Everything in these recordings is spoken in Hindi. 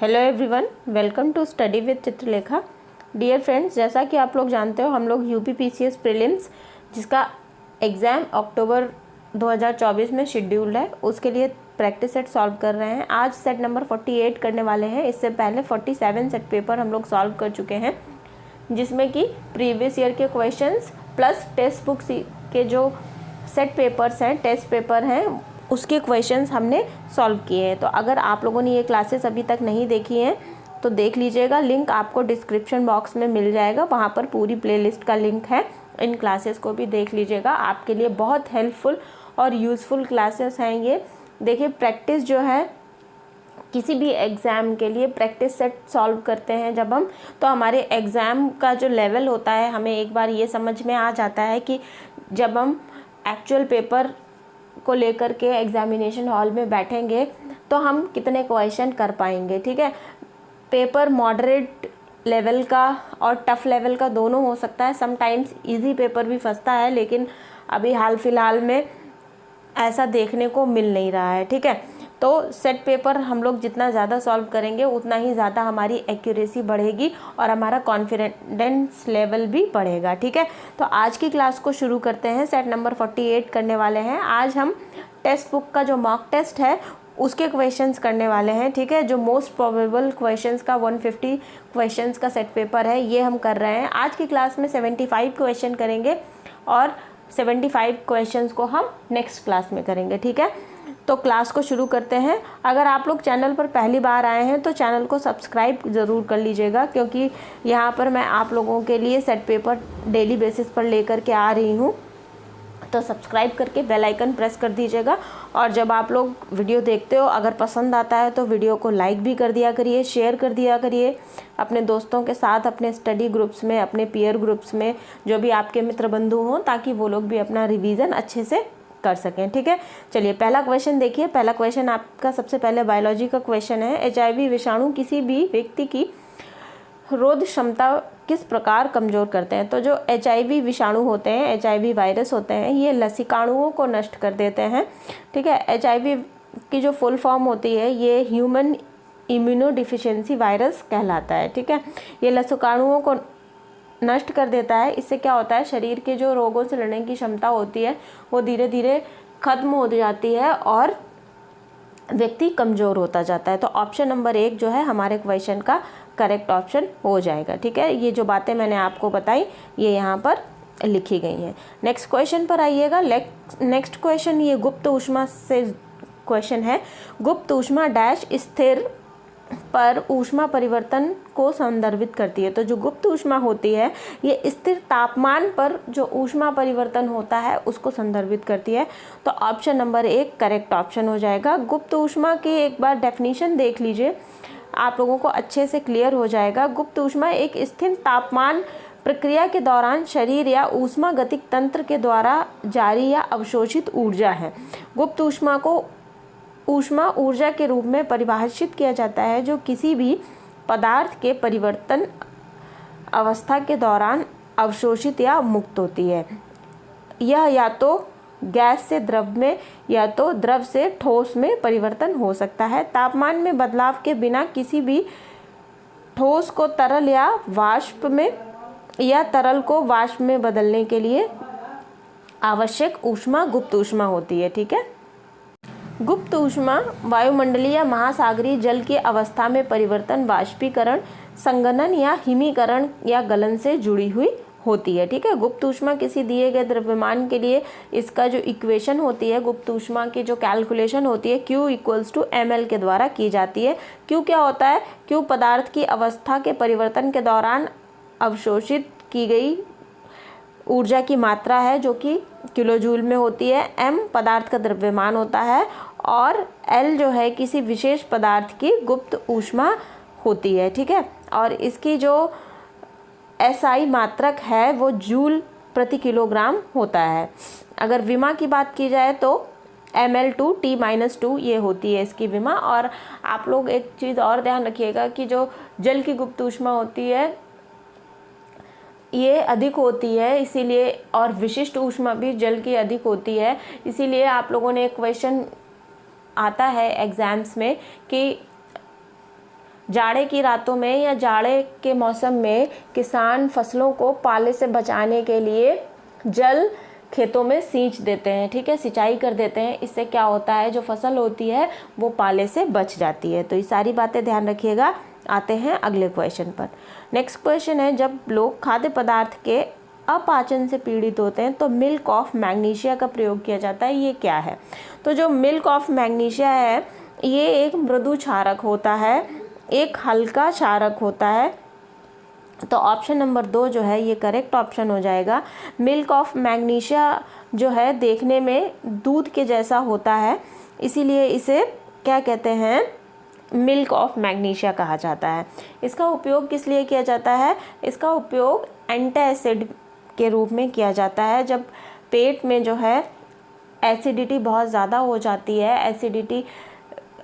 Hello everyone, welcome to study with Chitralekha. Dear friends, जैसा कि आप लोग जानते हो हम लोग यूपी पीसीएस प्रीलिम्स जिसका एग्ज़ाम अक्टूबर 2024 में शेड्यूल्ड है, उसके लिए प्रैक्टिस सेट सॉल्व कर रहे हैं। आज सेट नंबर 48 करने वाले हैं। इससे पहले 47 सेट पेपर हम लोग सॉल्व कर चुके हैं, जिसमें कि प्रीवियस ईयर के क्वेश्चंस प्लस टेक्स्ट बुक्स के जो सेट पेपर्स हैं, टेस्ट पेपर हैं, उसके क्वेश्चंस हमने सॉल्व किए हैं। तो अगर आप लोगों ने ये क्लासेस अभी तक नहीं देखी हैं तो देख लीजिएगा, लिंक आपको डिस्क्रिप्शन बॉक्स में मिल जाएगा, वहाँ पर पूरी प्लेलिस्ट का लिंक है। इन क्लासेस को भी देख लीजिएगा, आपके लिए बहुत हेल्पफुल और यूज़फुल क्लासेस हैं ये। देखिए, प्रैक्टिस जो है किसी भी एग्ज़ाम के लिए प्रैक्टिस सेट सॉल्व करते हैं जब हम, तो हमारे एग्ज़ाम का जो लेवल होता है हमें एक बार ये समझ में आ जाता है कि जब हम एक्चुअल पेपर को लेकर के एग्जामिनेशन हॉल में बैठेंगे तो हम कितने क्वेश्चन कर पाएंगे। ठीक है, पेपर मॉडरेट लेवल का और टफ़ लेवल का दोनों हो सकता है। समटाइम्स इजी पेपर भी फंसता है, लेकिन अभी हाल फिलहाल में ऐसा देखने को मिल नहीं रहा है। ठीक है, तो सेट पेपर हम लोग जितना ज़्यादा सॉल्व करेंगे उतना ही ज़्यादा हमारी एक्यूरेसी बढ़ेगी और हमारा कॉन्फिडेंस लेवल भी बढ़ेगा। ठीक है, तो आज की क्लास को शुरू करते हैं। सेट नंबर 48 करने वाले हैं। आज हम टेक्स्ट बुक का जो मॉक टेस्ट है उसके क्वेश्चंस करने वाले हैं। ठीक है, जो मोस्ट प्रोबेबल क्वेश्चंस का 150 क्वेश्चंस का सेट पेपर है, ये हम कर रहे हैं। आज की क्लास में 75 क्वेश्चन करेंगे और 75 क्वेश्चंस को हम नेक्स्ट क्लास में करेंगे। ठीक है, तो क्लास को शुरू करते हैं। अगर आप लोग चैनल पर पहली बार आए हैं तो चैनल को सब्सक्राइब ज़रूर कर लीजिएगा, क्योंकि यहाँ पर मैं आप लोगों के लिए सेट पेपर डेली बेसिस पर लेकर के आ रही हूँ। तो सब्सक्राइब करके बेल आइकन प्रेस कर दीजिएगा, और जब आप लोग वीडियो देखते हो अगर पसंद आता है तो वीडियो को लाइक भी कर दिया करिए, शेयर कर दिया करिए अपने दोस्तों के साथ, अपने स्टडी ग्रुप्स में, अपने पीयर ग्रुप्स में, जो भी आपके मित्र बंधु हों, ताकि वो लोग भी अपना रिवीजन अच्छे से कर सकें। ठीक है, चलिए पहला क्वेश्चन देखिए। पहला क्वेश्चन आपका सबसे पहले बायोलॉजी का क्वेश्चन है। एचआईवी विषाणु किसी भी व्यक्ति की रोग क्षमता किस प्रकार कमज़ोर करते हैं। तो जो एचआईवी विषाणु होते हैं, एचआईवी वायरस होते हैं, ये लसिकाणुओं को नष्ट कर देते हैं। ठीक है, एचआईवी की जो फुल फॉर्म होती है ये ह्यूमन इम्यूनो डिफिशियंसी वायरस कहलाता है। ठीक है, ये लसिकाणुओं को नष्ट कर देता है। इससे क्या होता है, शरीर के जो रोगों से लड़ने की क्षमता होती है वो धीरे धीरे खत्म हो जाती है और व्यक्ति कमज़ोर होता जाता है। तो ऑप्शन नंबर 1 जो है हमारे क्वेश्चन का करेक्ट ऑप्शन हो जाएगा। ठीक है, ये जो बातें मैंने आपको बताई ये यहाँ पर लिखी गई हैं। नेक्स्ट क्वेश्चन पर आइएगा। नेक्स्ट क्वेश्चन ये गुप्त ऊष्मा से क्वेश्चन है। गुप्त ऊष्मा डैश स्थिर पर ऊष्मा परिवर्तन को संदर्भित करती है। तो जो गुप्त ऊष्मा होती है ये स्थिर तापमान पर जो ऊष्मा परिवर्तन होता है उसको संदर्भित करती है। तो ऑप्शन नंबर 1 करेक्ट ऑप्शन हो जाएगा। गुप्त ऊष्मा की एक बार डेफिनेशन देख लीजिए, आप लोगों को अच्छे से क्लियर हो जाएगा। गुप्त ऊष्मा एक स्थिर तापमान प्रक्रिया के दौरान शरीर या ऊष्मागतिक तंत्र के द्वारा जारी या अवशोषित ऊर्जा है। गुप्त ऊष्मा को ऊष्मा ऊर्जा के रूप में परिभाषित किया जाता है जो किसी भी पदार्थ के परिवर्तन अवस्था के दौरान अवशोषित या मुक्त होती है। यह या तो गैस से द्रव में या तो द्रव से ठोस में परिवर्तन हो सकता है। तापमान में बदलाव के बिना किसी भी ठोस को तरल या वाष्प में या तरल को वाष्प में बदलने के लिए आवश्यक ऊष्मा गुप्त ऊष्मा होती है। ठीक है, गुप्त ऊष्मा वायुमंडलीय या महासागरीय जल की अवस्था में परिवर्तन, वाष्पीकरण, संघनन या हिमीकरण या गलन से जुड़ी हुई होती है। ठीक है, गुप्त ऊष्मा किसी दिए गए द्रव्यमान के लिए इसका जो इक्वेशन होती है, गुप्त ऊष्मा की जो कैलकुलेशन होती है Q = ml के द्वारा की जाती है। Q क्या होता है? Q पदार्थ की अवस्था के परिवर्तन के दौरान अवशोषित की गई ऊर्जा की मात्रा है जो कि किलोजूल में होती है। m पदार्थ का द्रव्यमान होता है और L जो है किसी विशेष पदार्थ की गुप्त ऊष्मा होती है। ठीक है, और इसकी जो SI मात्रक है वो जूल प्रति किलोग्राम होता है। अगर विमा की बात की जाए तो ml/T-2 ये होती है इसकी विमा। और आप लोग एक चीज़ और ध्यान रखिएगा कि जो जल की गुप्त ऊष्मा होती है ये अधिक होती है, इसीलिए, और विशिष्ट ऊष्मा भी जल की अधिक होती है। इसीलिए आप लोगों ने एक क्वेश्चन आता है एग्ज़ाम्स में कि जाड़े की रातों में या जाड़े के मौसम में किसान फसलों को पाले से बचाने के लिए जल खेतों में सींच देते हैं, ठीक है, सिंचाई कर देते हैं। इससे क्या होता है, जो फसल होती है वो पाले से बच जाती है। तो ये सारी बातें ध्यान रखिएगा। आते हैं अगले क्वेश्चन पर। नेक्स्ट क्वेश्चन है, जब लोग खाद्य पदार्थ के अपाचन से पीड़ित होते हैं तो मिल्क ऑफ मैग्नीशिया का प्रयोग किया जाता है, ये क्या है? तो जो मिल्क ऑफ मैग्नीशिया है ये एक मृदु क्षारक होता है, एक हल्का क्षारक होता है। तो ऑप्शन नंबर 2 जो है ये करेक्ट ऑप्शन हो जाएगा। मिल्क ऑफ मैग्नीशिया जो है देखने में दूध के जैसा होता है, इसीलिए इसे क्या कहते हैं, मिल्क ऑफ मैग्नीशिया कहा जाता है। इसका उपयोग किस लिए किया जाता है? इसका उपयोग एंटासिड के रूप में किया जाता है। जब पेट में जो है एसिडिटी बहुत ज़्यादा हो जाती है, एसिडिटी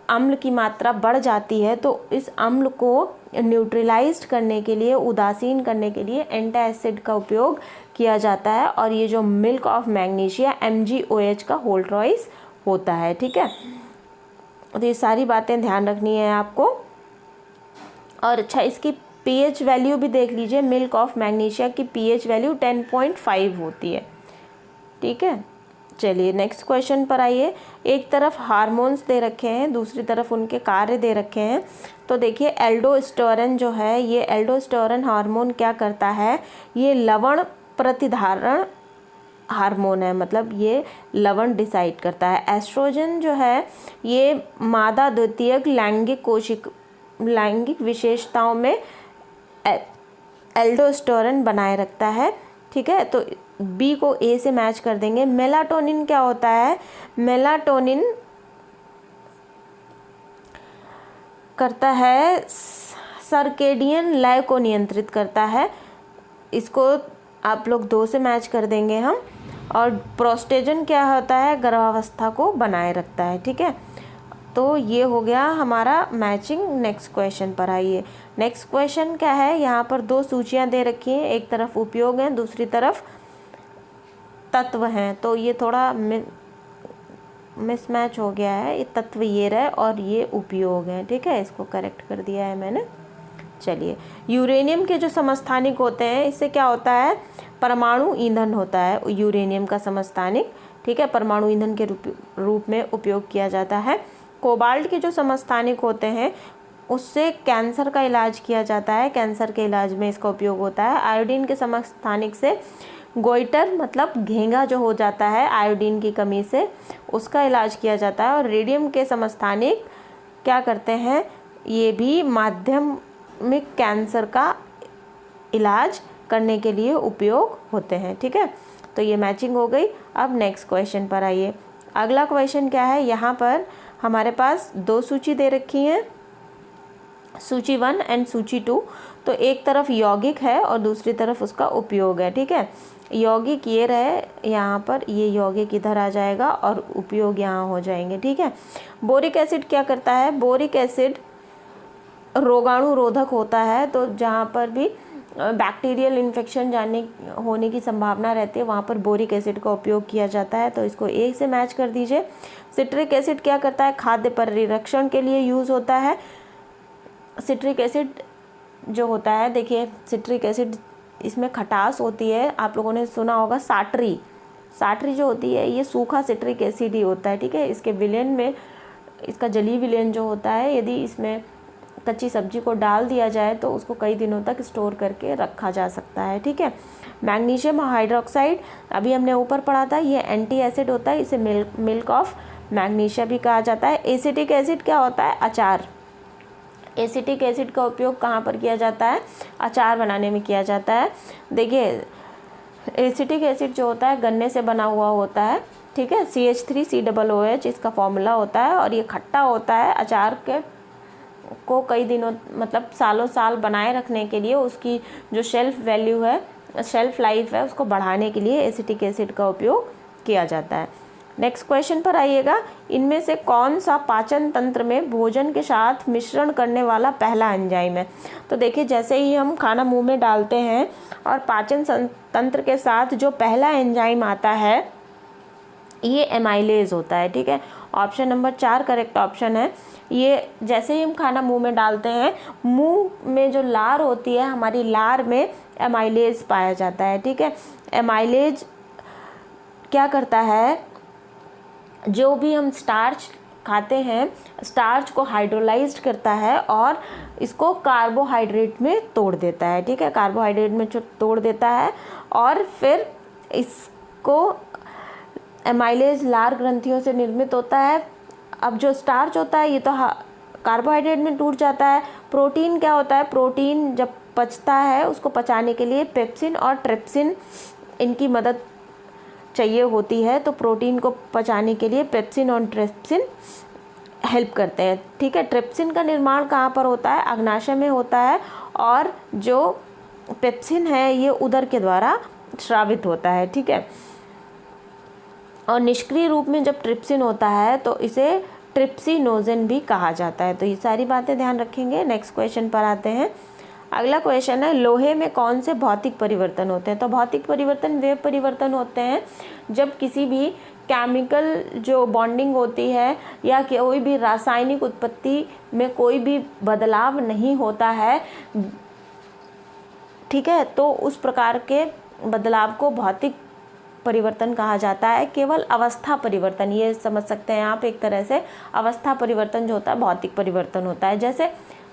अम्ल की मात्रा बढ़ जाती है, तो इस अम्ल को न्यूट्रलाइज्ड करने के लिए, उदासीन करने के लिए एंटासिड का उपयोग किया जाता है। और ये जो मिल्क ऑफ मैग्नीशिया MgOH का होल्ट्रॉइस होता है, ठीक है। तो ये सारी बातें ध्यान रखनी है आपको। और अच्छा, इसकी pH वैल्यू भी देख लीजिए। मिल्क ऑफ मैग्नीशिया की pH वैल्यू 10.5 होती है, ठीक है। चलिए नेक्स्ट क्वेश्चन पर आइए। एक तरफ हार्मोन्स दे रखे हैं, दूसरी तरफ उनके कार्य दे रखे हैं। तो देखिए एल्डोस्टेरोन जो है, ये एल्डोस्टेरोन हार्मोन क्या करता है, ये लवण प्रतिधारण हार्मोन है, मतलब ये लवण डिसाइड करता है। एस्ट्रोजन जो है ये मादा द्वितीयक लैंगिक विशेषताओं में एल्डोस्टेरोन बनाए रखता है, ठीक है। तो बी को ए से मैच कर देंगे। मेलाटोनिन क्या होता है? मेलाटोनिन करता है सर्केडियन लय को नियंत्रित करता है, इसको आप लोग 2 से मैच कर देंगे हम। और प्रोस्टेजन क्या होता है? गर्भावस्था को बनाए रखता है, ठीक है। तो ये हो गया हमारा मैचिंग। नेक्स्ट क्वेश्चन पर आइए। नेक्स्ट क्वेश्चन क्या है, यहाँ पर 2 सूचियाँ दे रखी हैं, एक तरफ उपयोग है, दूसरी तरफ तत्व हैं। तो ये थोड़ा मिसमैच हो गया है, ये तत्व ये रहे और ये उपयोग है, ठीक है। इसको करेक्ट कर दिया है मैंने। चलिए, यूरेनियम के जो समस्थानिक होते हैं, इससे क्या होता है, परमाणु ईंधन होता है यूरेनियम का समस्थानिक, ठीक है, परमाणु ईंधन के रूप में उपयोग किया जाता है। कोबाल्ट के जो समस्थानिक होते हैं उससे कैंसर का इलाज किया जाता है, कैंसर के इलाज में इसका उपयोग होता है। आयोडीन के समस्थानिक से गोइटर मतलब घेंगा जो हो जाता है आयोडीन की कमी से, उसका इलाज किया जाता है। और रेडियम के समस्थानिक क्या करते हैं, ये भी माध्यमिक कैंसर का इलाज करने के लिए उपयोग होते हैं, ठीक है। तो ये मैचिंग हो गई। अब नेक्स्ट क्वेश्चन पर आइए। अगला क्वेश्चन क्या है, यहाँ पर हमारे पास 2 सूची दे रखी हैं, सूची 1 एंड सूची 2। तो एक तरफ यौगिक है और दूसरी तरफ उसका उपयोग है, ठीक है। यौगिक ये रहे यहाँ पर, ये यौगिक इधर आ जाएगा और उपयोग यहाँ हो जाएंगे, ठीक है। बोरिक एसिड क्या करता है, बोरिक एसिड रोगाणु रोधक होता है। तो जहाँ पर भी बैक्टीरियल इन्फेक्शन होने की संभावना रहती है वहाँ पर बोरिक एसिड का उपयोग किया जाता है। तो इसको एक से मैच कर दीजिए। सिट्रिक एसिड क्या करता है, खाद्य परिरक्षण के लिए यूज़ होता है। सिट्रिक एसिड जो होता है, देखिए सिट्रिक एसिड इसमें खटास होती है, आप लोगों ने सुना होगा साटरी। साटरी जो होती है ये सूखा सिट्रिक एसिड ही होता है, ठीक है। इसके विलयन में, इसका जलीय विलयन जो होता है, यदि इसमें कच्ची सब्जी को डाल दिया जाए तो उसको कई दिनों तक स्टोर करके रखा जा सकता है, ठीक है। मैग्नीशियम हाइड्रोक्साइड अभी हमने ऊपर पढ़ा था, ये एंटी एसिड होता है, इसे मिल्क ऑफ मैग्नीशिया भी कहा जाता है। एसिटिक एसिड क्या होता है, अचार। एसिटिक एसिड का उपयोग कहाँ पर किया जाता है, अचार बनाने में किया जाता है। देखिए एसिटिक एसिड जो होता है गन्ने से बना हुआ होता है, ठीक है, CH3COOH इसका फॉर्मूला होता है और ये खट्टा होता है। अचार को कई दिनों मतलब सालों साल बनाए रखने के लिए उसकी जो शेल्फ वैल्यू है, शेल्फ लाइफ है, उसको बढ़ाने के लिए एसिटिक एसिड का उपयोग किया जाता है। नेक्स्ट क्वेश्चन पर आइएगा। इनमें से कौन सा पाचन तंत्र में भोजन के साथ मिश्रण करने वाला पहला एंजाइम है? तो देखिए जैसे ही हम खाना मुंह में डालते हैं और पाचन तंत्र के साथ जो पहला एंजाइम आता है ये एमाइलेज होता है, ठीक है। ऑप्शन नंबर 4 करेक्ट ऑप्शन है। ये जैसे ही हम खाना मुंह में डालते हैं, मुंह में जो लार होती है, हमारी लार में एमाइलेज पाया जाता है, ठीक है। एमाइलेज क्या करता है, जो भी हम स्टार्च खाते हैं, स्टार्च को हाइड्रोलाइज्ड करता है और इसको कार्बोहाइड्रेट में तोड़ देता है, ठीक है। कार्बोहाइड्रेट में तोड़ देता है और फिर इसको एमाइलेज लार ग्रंथियों से निर्मित होता है। अब जो स्टार्च होता है ये तो कार्बोहाइड्रेट में टूट जाता है। प्रोटीन क्या होता है, प्रोटीन जब पचता है उसको पचाने के लिए पेप्सिन और ट्रिप्सिन इनकी मदद चाहिए होती है, तो प्रोटीन को पचाने के लिए पेप्सिन और ट्रिप्सिन हेल्प करते हैं, ठीक है। ट्रिप्सिन का निर्माण कहाँ पर होता है, अग्नाशय में होता है, और जो पेप्सिन है ये उदर के द्वारा स्रावित होता है, ठीक है। और निष्क्रिय रूप में जब ट्रिप्सिन होता है तो इसे ट्रिप्सिनोजेन भी कहा जाता है। तो ये सारी बातें ध्यान रखेंगे। नेक्स्ट क्वेश्चन पर आते हैं। अगला क्वेश्चन है, लोहे में कौन से भौतिक परिवर्तन होते हैं। तो भौतिक परिवर्तन वे परिवर्तन होते हैं जब किसी भी केमिकल जो बॉन्डिंग होती है या कोई भी रासायनिक उत्पत्ति में कोई भी बदलाव नहीं होता है, ठीक है, तो उस प्रकार के बदलाव को भौतिक परिवर्तन कहा जाता है। केवल अवस्था परिवर्तन, ये समझ सकते हैं आप, एक तरह से अवस्था परिवर्तन जो होता है भौतिक परिवर्तन होता है। जैसे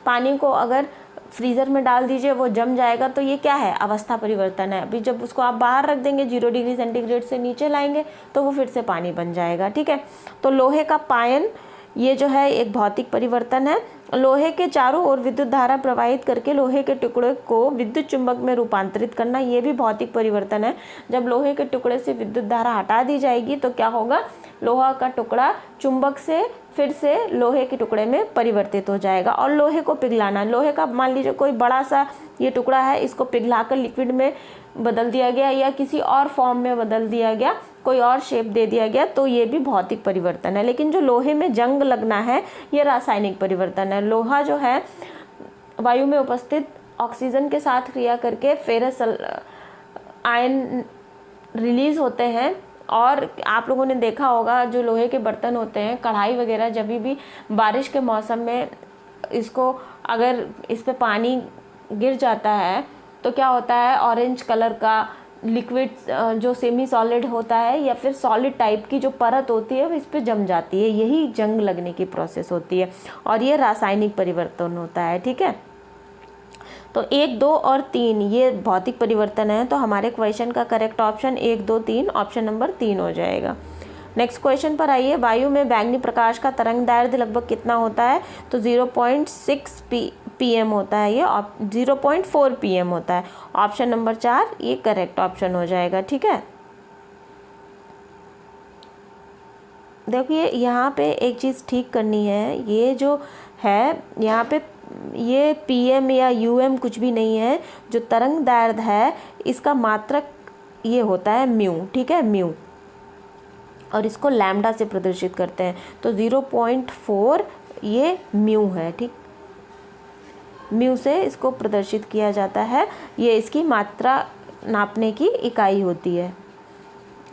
पानी को अगर फ्रीज़र में डाल दीजिए, वो जम जाएगा, तो ये क्या है, अवस्था परिवर्तन है। अभी जब उसको आप बाहर रख देंगे, 0 डिग्री सेंटीग्रेड से नीचे लाएंगे, तो वो फिर से पानी बन जाएगा, ठीक है। तो लोहे का पायन ये जो है एक भौतिक परिवर्तन है। लोहे के चारों ओर विद्युत धारा प्रवाहित करके लोहे के टुकड़े को विद्युत चुंबक में रूपांतरित करना, ये भी भौतिक परिवर्तन है। जब लोहे के टुकड़े से विद्युत धारा हटा दी जाएगी तो क्या होगा, लोहा का टुकड़ा चुंबक से फिर से लोहे के टुकड़े में परिवर्तित हो जाएगा। और लोहे को पिघलाना, लोहे का मान लीजिए कोई बड़ा सा ये टुकड़ा है, इसको पिघलाकर लिक्विड में बदल दिया गया या किसी और फॉर्म में बदल दिया गया, कोई और शेप दे दिया गया, तो ये भी भौतिक परिवर्तन है। लेकिन जो लोहे में जंग लगना है, ये रासायनिक परिवर्तन है। लोहा जो है वायु में उपस्थित ऑक्सीजन के साथ क्रिया करके फेरस आयन रिलीज होते हैं। और आप लोगों ने देखा होगा जो लोहे के बर्तन होते हैं, कढ़ाई वगैरह, जब भी बारिश के मौसम में इसको अगर इस पे पानी गिर जाता है तो क्या होता है, ऑरेंज कलर का लिक्विड जो सेमी सॉलिड होता है या फिर सॉलिड टाइप की जो परत होती है वो इस पे जम जाती है। यही जंग लगने की प्रोसेस होती है और ये रासायनिक परिवर्तन होता है, ठीक है। तो 1, 2 और 3 ये भौतिक परिवर्तन है। तो हमारे क्वेश्चन का करेक्ट ऑप्शन 1, 2, 3 ऑप्शन नंबर 3 हो जाएगा। नेक्स्ट क्वेश्चन पर आइए। वायु में बैंगनी प्रकाश का तरंग दैर्ध्य लगभग कितना होता है। तो 0.6 PM होता है, ये 0.4 PM होता है। ऑप्शन नंबर 4 ये करेक्ट ऑप्शन हो जाएगा, ठीक है। देखिए यहाँ पे एक चीज़ ठीक करनी है, ये जो है यहाँ पे ये PM या UM कुछ भी नहीं है। जो तरंग दैर्ध्य है इसका मात्रक ये होता है म्यू, ठीक है, म्यू, और इसको लैम्डा से प्रदर्शित करते हैं। तो 0.4 ये म्यू है, ठीक, म्यू से इसको प्रदर्शित किया जाता है। ये इसकी मात्रा नापने की इकाई होती है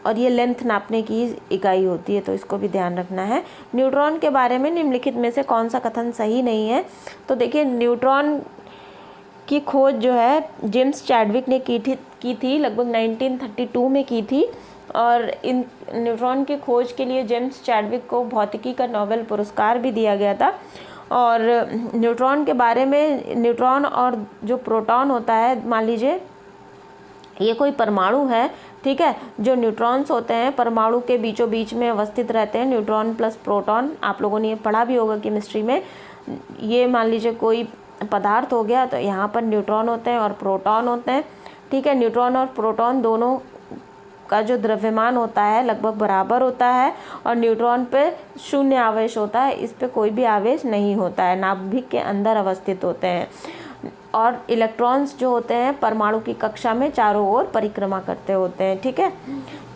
और ये लेंथ नापने की इकाई होती है, तो इसको भी ध्यान रखना है। न्यूट्रॉन के बारे में निम्नलिखित में से कौन सा कथन सही नहीं है। तो देखिए न्यूट्रॉन की खोज जो है जेम्स चैडविक ने की थी लगभग 1932 में की थी, और इन न्यूट्रॉन की खोज के लिए जेम्स चैडविक को भौतिकी का नोबेल पुरस्कार भी दिया गया था। और न्यूट्रॉन के बारे में, न्यूट्रॉन और जो प्रोटॉन होता है, मान लीजिए ये कोई परमाणु है, ठीक है। जो न्यूट्रॉन्स होते हैं परमाणु के बीचों बीच में अवस्थित रहते हैं, न्यूट्रॉन प्लस प्रोटॉन, आप लोगों ने ये पढ़ा भी होगा केमिस्ट्री में। ये मान लीजिए कोई पदार्थ हो गया, तो यहाँ पर न्यूट्रॉन होते हैं और प्रोटॉन होते हैं, ठीक है। न्यूट्रॉन और प्रोटॉन दोनों का जो द्रव्यमान होता है लगभग बराबर होता है, और न्यूट्रॉन पे 0 आवेश होता है, इस पे कोई भी आवेश नहीं होता है, नाभिक के अंदर अवस्थित होते हैं। और इलेक्ट्रॉन्स जो होते हैं परमाणु की कक्षा में चारों ओर परिक्रमा करते होते हैं, ठीक है।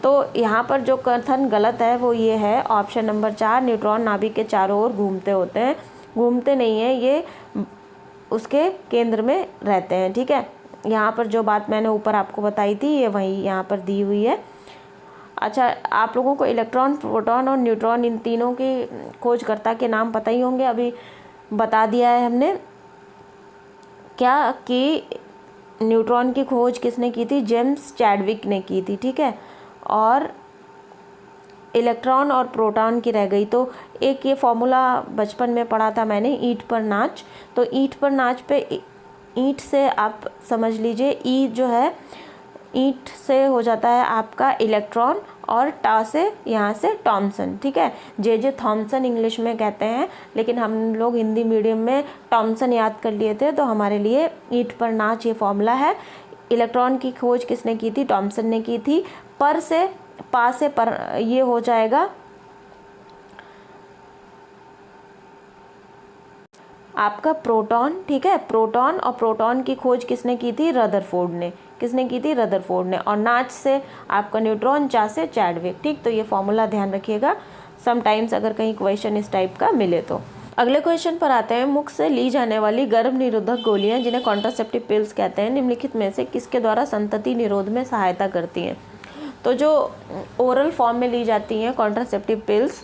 तो यहाँ पर जो कथन गलत है वो ये है, ऑप्शन नंबर 4, न्यूट्रॉन नाभिक के चारों ओर घूमते होते हैं। घूमते नहीं हैं, ये उसके केंद्र में रहते हैं, ठीक है। यहाँ पर जो बात मैंने ऊपर आपको बताई थी ये वही यहाँ पर दी हुई है। अच्छा, आप लोगों को इलेक्ट्रॉन, प्रोटॉन और न्यूट्रॉन इन तीनों के खोजकर्ता के नाम पता ही होंगे, अभी बता दिया है हमने क्या कि न्यूट्रॉन की खोज किसने की थी, जेम्स चैडविक ने की थी, ठीक है। और इलेक्ट्रॉन और प्रोटॉन की रह गई। तो एक ये फॉर्मूला बचपन में पढ़ा था मैंने, ईंट पर नाच। तो ईंट पर नाच पे ईंट से आप समझ लीजिए, ई जो है ईंट से हो जाता है आपका इलेक्ट्रॉन, और टा से यहाँ से थॉमसन, ठीक है। जे थॉमसन इंग्लिश में कहते हैं, लेकिन हम लोग हिंदी मीडियम में थॉमसन याद कर लिए थे, तो हमारे लिए ईंट पर नाच ये फॉर्मूला है। इलेक्ट्रॉन की खोज किसने की थी, थॉमसन ने की थी। पर से पा से पर ये हो जाएगा आपका प्रोटॉन, ठीक है। प्रोटॉन, और प्रोटॉन की खोज किसने की थी, रदरफोर्ड ने। किसने की थी, रदरफोर्ड ने। और नाच से आपका न्यूट्रॉन, चा से चैडविक, ठीक। तो ये फॉर्मूला ध्यान रखिएगा, समटाइम्स अगर कहीं क्वेश्चन इस टाइप का मिले तो। अगले क्वेश्चन पर आते हैं। मुख से ली जाने वाली गर्भ निरोधक गोलियां, जिन्हें कॉन्ट्रासेप्टिव पिल्स कहते हैं, निम्नलिखित में से किसके द्वारा संतति निरोध में सहायता करती हैं। तो जो ओरल फॉर्म में ली जाती हैं कॉन्ट्रासेप्टिव पिल्स,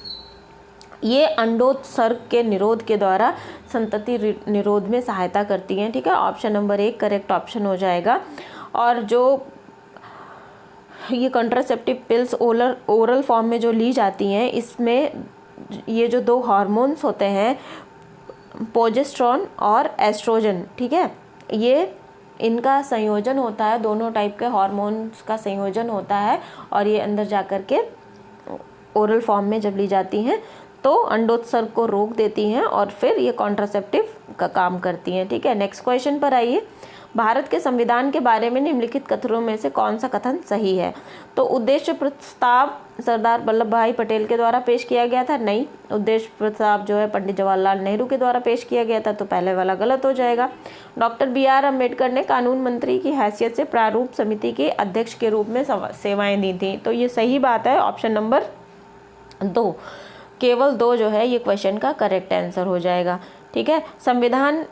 ये अंडोत्सर्ग के निरोध के द्वारा संतति निरोध में सहायता करती हैं, ठीक है। ऑप्शन नंबर 1 करेक्ट ऑप्शन हो जाएगा। और जो ये कॉन्ट्रासेप्टिव पिल्स ओरल फॉर्म में जो ली जाती हैं, इसमें ये जो 2 हार्मोन्स होते हैं, प्रोजेस्टेरोन और एस्ट्रोजन, ठीक है, ये इनका संयोजन होता है, दोनों टाइप के हार्मोन्स का संयोजन होता है, और ये अंदर जाकर के ओरल फॉर्म में जब ली जाती हैं तो अंडोत्सर्ग को रोक देती हैं, और फिर ये कॉन्ट्रासेप्टिव का काम करती हैं, ठीक है। नेक्स्ट क्वेश्चन पर आइए। भारत के संविधान के बारे में निम्नलिखित कथनों में से कौन सा कथन सही है। तो उद्देश्य प्रस्ताव सरदार वल्लभ भाई पटेल के द्वारा पेश किया गया था, नहीं। उद्देश्य प्रस्ताव जो है पंडित जवाहरलाल नेहरू के द्वारा पेश किया गया था, तो पहले वाला गलत हो जाएगा। डॉक्टर BR अम्बेडकर ने कानून मंत्री की हैसियत से प्रारूप समिति के अध्यक्ष के रूप में सेवाएं दी थी, तो ये सही बात है, ऑप्शन नंबर 2, केवल 2 जो है ये क्वेश्चन का करेक्ट आंसर हो जाएगा, ठीक है। संविधान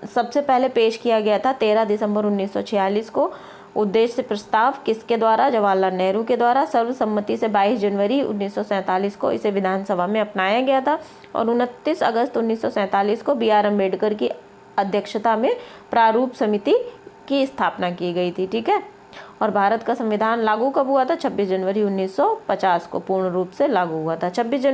सबसे पहले पेश किया गया था 13 दिसंबर 1946 को। उद्देश्य प्रस्ताव किसके द्वारा, जवाहरलाल नेहरू के द्वारा। सर्वसम्मति से 22 जनवरी 1947 को इसे विधानसभा में अपनाया गया था, और 29 अगस्त 1947 को BR अम्बेडकर की अध्यक्षता में प्रारूप समिति की स्थापना की गई थी, ठीक है। और भारत का संविधान लागू कब हुआ था, 26 जनवरी 1950 को पूर्ण रूप से लागू हुआ था। 26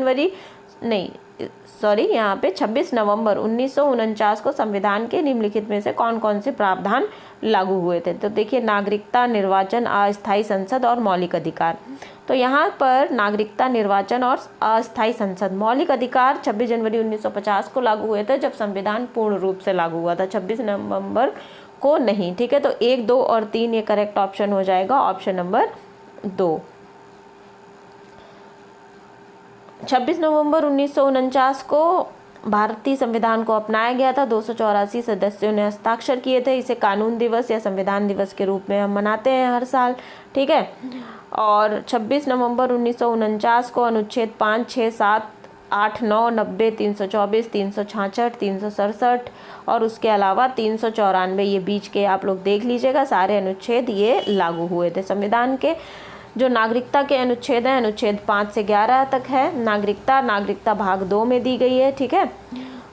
नवंबर 1949 को संविधान के निम्नलिखित में से कौन कौन से प्रावधान लागू हुए थे। तो देखिए, नागरिकता, निर्वाचन, अस्थायी संसद और मौलिक अधिकार। तो यहाँ पर नागरिकता, निर्वाचन और अस्थायी संसद, मौलिक अधिकार 26 जनवरी 1950 को लागू हुए थे, जब संविधान पूर्ण रूप से लागू हुआ था, 26 नवंबर को नहीं, ठीक है। तो 1, 2 और 3 ये करेक्ट ऑप्शन हो जाएगा, ऑप्शन नंबर 2। 26 नवंबर 1949 को भारतीय संविधान को अपनाया गया था, 284 सदस्यों ने हस्ताक्षर किए थे। इसे कानून दिवस या संविधान दिवस के रूप में हम मनाते हैं हर साल, ठीक है। और 26 नवंबर 1949 को अनुच्छेद 5, 6, 7, 8, 9, 90, 324, 366, 367 और उसके अलावा 394, ये बीच के आप लोग देख लीजिएगा, सारे अनुच्छेद ये लागू हुए थे संविधान के। जो नागरिकता के अनुच्छेद हैं, अनुच्छेद 5 से 11 तक है नागरिकता भाग 2 में दी गई है, ठीक है।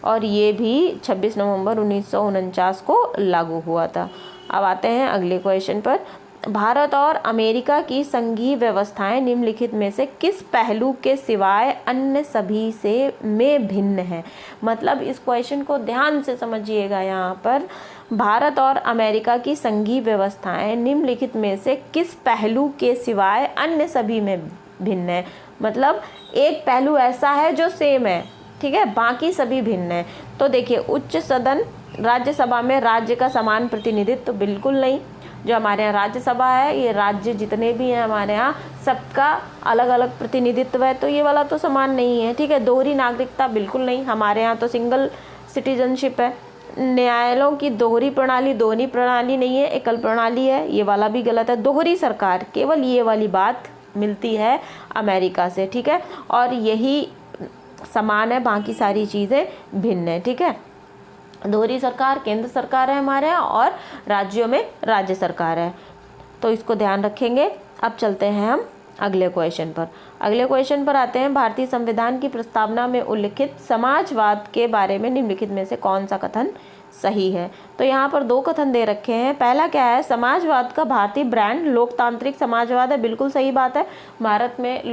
और ये भी 26 नवंबर 1949 को लागू हुआ था। अब आते हैं अगले क्वेश्चन पर। भारत और अमेरिका की संघीय व्यवस्थाएं निम्नलिखित में से किस पहलू के सिवाय अन्य सभी से में भिन्न है। मतलब इस क्वेश्चन को ध्यान से समझिएगा। यहाँ पर भारत और अमेरिका की संघीय व्यवस्थाएं निम्नलिखित में से किस पहलू के सिवाय अन्य सभी में भिन्न है। मतलब एक पहलू ऐसा है जो सेम है, ठीक है, बाकी सभी भिन्न है। तो देखिए, उच्च सदन राज्यसभा में राज्य का समान प्रतिनिधित्व तो बिल्कुल नहीं। जो हमारे यहाँ राज्यसभा है, ये राज्य जितने भी हैं हमारे यहाँ सबका अलग अलग प्रतिनिधित्व है, तो ये वाला तो समान नहीं है, ठीक है। दोहरी नागरिकता बिल्कुल नहीं, हमारे यहाँ तो सिंगल सिटीजनशिप है। न्यायालयों की दोहरी प्रणाली नहीं है, एकल प्रणाली है, ये वाला भी गलत है। दोहरी सरकार, केवल ये वाली बात मिलती है अमेरिका से, ठीक है। और यही समान है, बाकी सारी चीज़ें भिन्न है, ठीक है। दोहरी सरकार केंद्र सरकार है हमारे यहाँ, और राज्यों में राज्य सरकार है, तो इसको ध्यान रखेंगे। अब चलते हैं हम अगले क्वेश्चन पर आते हैं। भारतीय संविधान की प्रस्तावना में उल्लिखित समाजवाद के बारे में निम्नलिखित में से कौन सा कथन सही है? तो यहाँ पर दो कथन दे रखे हैं। पहला क्या है, समाजवाद का भारतीय ब्रांड लोकतांत्रिक समाजवाद है। बिल्कुल सही बात है। भारत में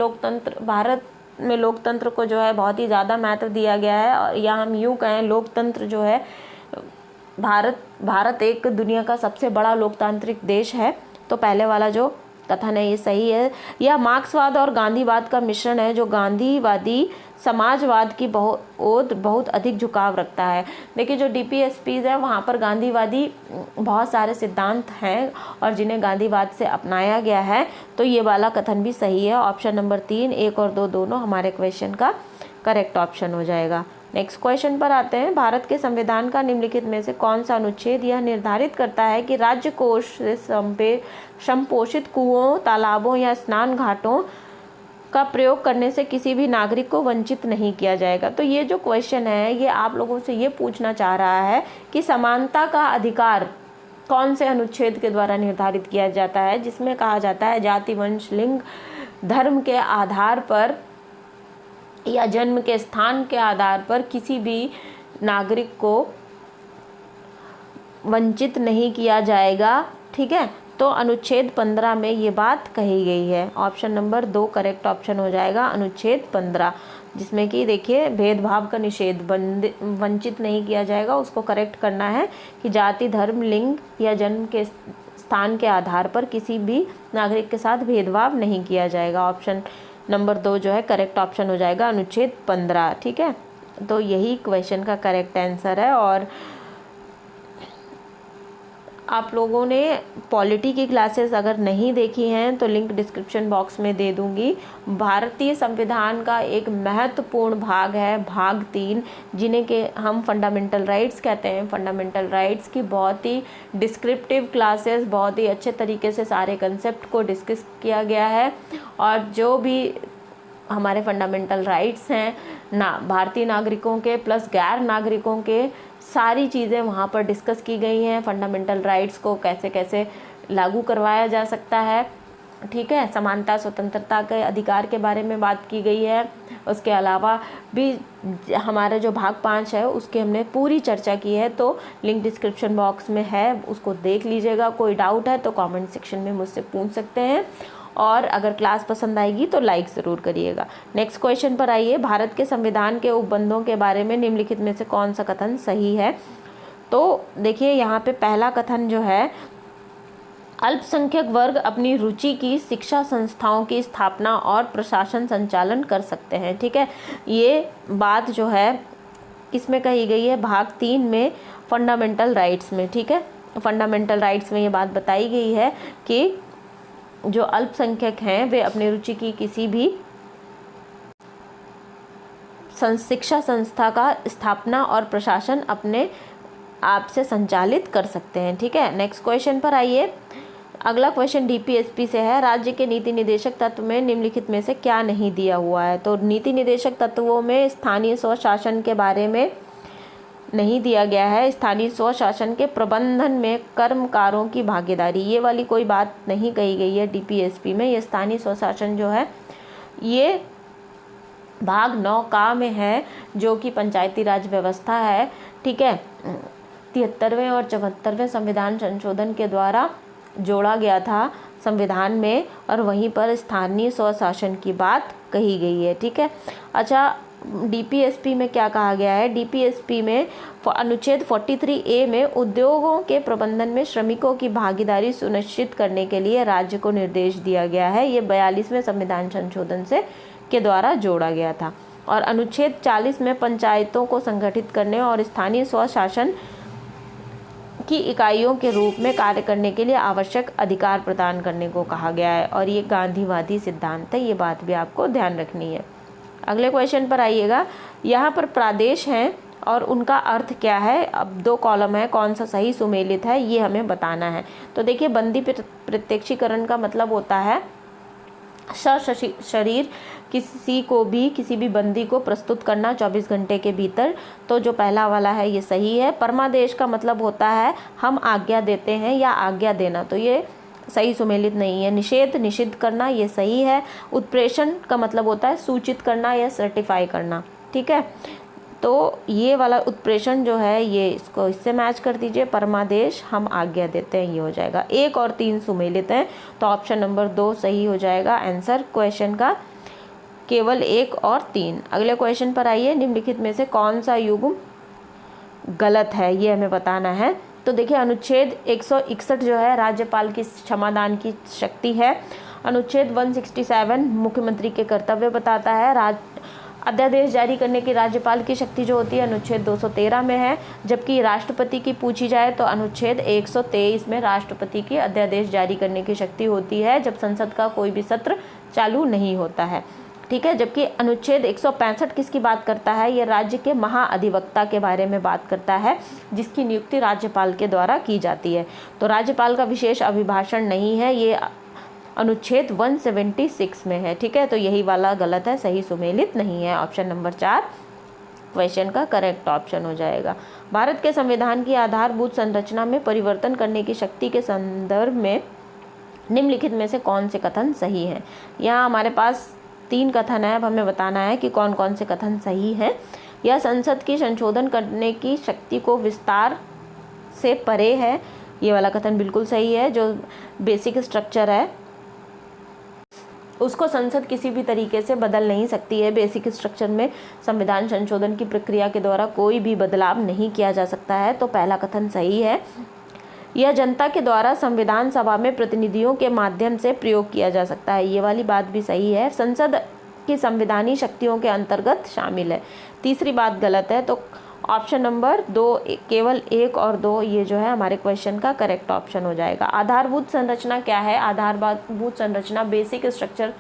लोकतंत्र को जो है बहुत ही ज़्यादा महत्व दिया गया है, और या हम यूँ कहें लोकतंत्र जो है, भारत एक दुनिया का सबसे बड़ा लोकतांत्रिक देश है। तो पहले वाला जो कथन है ये सही है। यह मार्क्सवाद और गांधीवाद का मिश्रण है जो गांधीवादी समाजवाद की बहुत अधिक झुकाव रखता है। देखिए जो DPSPs है वहाँ पर गांधीवादी बहुत सारे सिद्धांत हैं और जिन्हें गांधीवाद से अपनाया गया है। तो ये वाला कथन भी सही है। ऑप्शन नंबर 3, 1 और 2 दोनों हमारे क्वेश्चन का करेक्ट ऑप्शन हो जाएगा। नेक्स्ट क्वेश्चन पर आते हैं। भारत के संविधान का निम्नलिखित में से कौन सा अनुच्छेद यह निर्धारित करता है कि राज्य कोष से संपोषित कुओं, तालाबों या स्नान घाटों का प्रयोग करने से किसी भी नागरिक को वंचित नहीं किया जाएगा? तो ये जो क्वेश्चन है ये आप लोगों से ये पूछना चाह रहा है कि समानता का अधिकार कौन से अनुच्छेद के द्वारा निर्धारित किया जाता है, जिसमें कहा जाता है जाति, वंश, लिंग, धर्म के आधार पर या जन्म के स्थान के आधार पर किसी भी नागरिक को वंचित नहीं किया जाएगा। ठीक है, तो अनुच्छेद 15 में ये बात कही गई है। ऑप्शन नंबर 2 करेक्ट ऑप्शन हो जाएगा, अनुच्छेद 15, जिसमें कि देखिए भेदभाव का निषेध, वंचित नहीं किया जाएगा, उसको करेक्ट करना है कि जाति, धर्म, लिंग या जन्म के स्थान के आधार पर किसी भी नागरिक के साथ भेदभाव नहीं किया जाएगा। ऑप्शन नंबर 2 जो है करेक्ट ऑप्शन हो जाएगा, अनुच्छेद 15। ठीक है, तो यही क्वेश्चन का करेक्ट आंसर है। और आप लोगों ने पॉलिटी की क्लासेस अगर नहीं देखी हैं तो लिंक डिस्क्रिप्शन बॉक्स में दे दूंगी। भारतीय संविधान का एक महत्वपूर्ण भाग है भाग 3, जिन्हें के हम फंडामेंटल राइट्स कहते हैं। फंडामेंटल राइट्स की बहुत ही डिस्क्रिप्टिव क्लासेस, बहुत ही अच्छे तरीके से सारे कंसेप्ट को डिस्कस किया गया है। और जो भी हमारे फंडामेंटल राइट्स हैं भारतीय नागरिकों के प्लस गैर नागरिकों के, सारी चीज़ें वहाँ पर डिस्कस की गई हैं। फंडामेंटल राइट्स को कैसे कैसे लागू करवाया जा सकता है, ठीक है, समानता, स्वतंत्रता के अधिकार के बारे में बात की गई है। उसके अलावा भी हमारा जो भाग 5 है उसकी हमने पूरी चर्चा की है। तो लिंक डिस्क्रिप्शन बॉक्स में है, उसको देख लीजिएगा। कोई डाउट है तो कमेंट सेक्शन में मुझसे पूछ सकते हैं, और अगर क्लास पसंद आएगी तो लाइक ज़रूर करिएगा। नेक्स्ट क्वेश्चन पर आइए। भारत के संविधान के उपबंधों के बारे में निम्नलिखित में से कौन सा कथन सही है? तो देखिए यहाँ पे पहला कथन जो है, अल्पसंख्यक वर्ग अपनी रुचि की शिक्षा संस्थाओं की स्थापना और प्रशासन संचालन कर सकते हैं। ठीक है, ये बात जो है किसमें कही गई है? भाग 3 में, फंडामेंटल राइट्स में। ठीक है, फंडामेंटल राइट्स में ये बात बताई गई है कि जो अल्पसंख्यक हैं वे अपनी रुचि की किसी भी शिक्षा संस्था का स्थापना और प्रशासन अपने आप से संचालित कर सकते हैं। ठीक है, नेक्स्ट क्वेश्चन पर आइए। अगला क्वेश्चन DPSP से है। राज्य के नीति निदेशक तत्व में निम्नलिखित में से क्या नहीं दिया हुआ है? तो नीति निदेशक तत्वों में स्थानीय स्वशासन के बारे में नहीं दिया गया है। स्थानीय स्वशासन के प्रबंधन में कर्मकारों की भागीदारी, ये वाली कोई बात नहीं कही गई है DPSP में। ये स्थानीय स्वशासन जो है ये भाग 9 का में है, जो कि पंचायती राज व्यवस्था है। ठीक है, 73वें और 74वें संविधान संशोधन के द्वारा जोड़ा गया था संविधान में, और वहीं पर स्थानीय स्वशासन की बात कही गई है। ठीक है, अच्छा, DPSP में क्या कहा गया है? DPSP में अनुच्छेद 43A में उद्योगों के प्रबंधन में श्रमिकों की भागीदारी सुनिश्चित करने के लिए राज्य को निर्देश दिया गया है। ये 42वें संविधान संशोधन से के द्वारा जोड़ा गया था। और अनुच्छेद 40 में पंचायतों को संगठित करने और स्थानीय स्वशासन की इकाइयों के रूप में कार्य करने के लिए आवश्यक अधिकार प्रदान करने को कहा गया है। और ये गांधीवादी सिद्धांत है, ये बात भी आपको ध्यान रखनी है। अगले क्वेश्चन पर आइएगा। यहाँ पर प्रादेश हैं और उनका अर्थ क्या है? अब 2 कॉलम है, कौन सा सही सुमेलित है ये हमें बताना है। तो देखिए, बंदी प्रत्यक्षीकरण का मतलब होता है शरीर किसी भी बंदी को प्रस्तुत करना 24 घंटे के भीतर। तो जो पहला वाला है ये सही है। परमादेश का मतलब होता है हम आज्ञा देते हैं या आज्ञा देना। तो ये सही सुमेलित नहीं है। निषेध, निषिद्ध करना, ये सही है। उत्प्रेषण का मतलब होता है सूचित करना या सर्टिफाई करना, ठीक है। तो ये वाला उत्प्रेषण जो है ये इसको इससे मैच कर दीजिए। परमादेश हम आज्ञा देते हैं, ये हो जाएगा। 1 और 3 सुमेलित हैं, तो ऑप्शन नंबर 2 सही हो जाएगा आंसर क्वेश्चन का, केवल 1 और 3। अगले क्वेश्चन पर आइए। निम्नलिखित में से कौन सा युग्म गलत है, ये हमें बताना है। तो देखिए अनुच्छेद 161 जो है राज्यपाल की क्षमादान की शक्ति है। अनुच्छेद 167 मुख्यमंत्री के कर्तव्य बताता है। अध्यादेश जारी करने की राज्यपाल की शक्ति जो होती है अनुच्छेद 213 में है। जबकि राष्ट्रपति की पूछी जाए तो अनुच्छेद 123 में राष्ट्रपति की अध्यादेश जारी करने की शक्ति होती है जब संसद का कोई भी सत्र चालू नहीं होता है, ठीक है। जबकि अनुच्छेद 165 किसकी बात करता है, ये राज्य के महाअधिवक्ता के बारे में बात करता है जिसकी नियुक्ति राज्यपाल के द्वारा की जाती है। तो राज्यपाल का विशेष अभिभाषण नहीं है, ये अनुच्छेद 176 में है, ठीक है। तो यही वाला गलत है, सही सुमेलित नहीं है। ऑप्शन नंबर 4 क्वेश्चन का करेक्ट ऑप्शन हो जाएगा। भारत के संविधान की आधारभूत संरचना में परिवर्तन करने की शक्ति के संदर्भ में निम्नलिखित में से कौन से कथन सही हैं। यहाँ हमारे पास 3 कथन है, अब हमें बताना है कि कौन कौन से कथन सही हैं। यह संसद की संशोधन करने की शक्ति को विस्तार से परे है, ये वाला कथन बिल्कुल सही है। जो बेसिक स्ट्रक्चर है उसको संसद किसी भी तरीके से बदल नहीं सकती है। बेसिक स्ट्रक्चर में संविधान संशोधन की प्रक्रिया के द्वारा कोई भी बदलाव नहीं किया जा सकता है, तो पहला कथन सही है। यह जनता के द्वारा संविधान सभा में प्रतिनिधियों के माध्यम से प्रयोग किया जा सकता है, ये वाली बात भी सही है। संसद की संवैधानिक शक्तियों के अंतर्गत शामिल है, तीसरी बात गलत है। तो ऑप्शन नंबर 2 केवल 1 और 2 ये जो है हमारे क्वेश्चन का करेक्ट ऑप्शन हो जाएगा। आधारभूत संरचना क्या है, आधारभूत संरचना बेसिक स्ट्रक्चर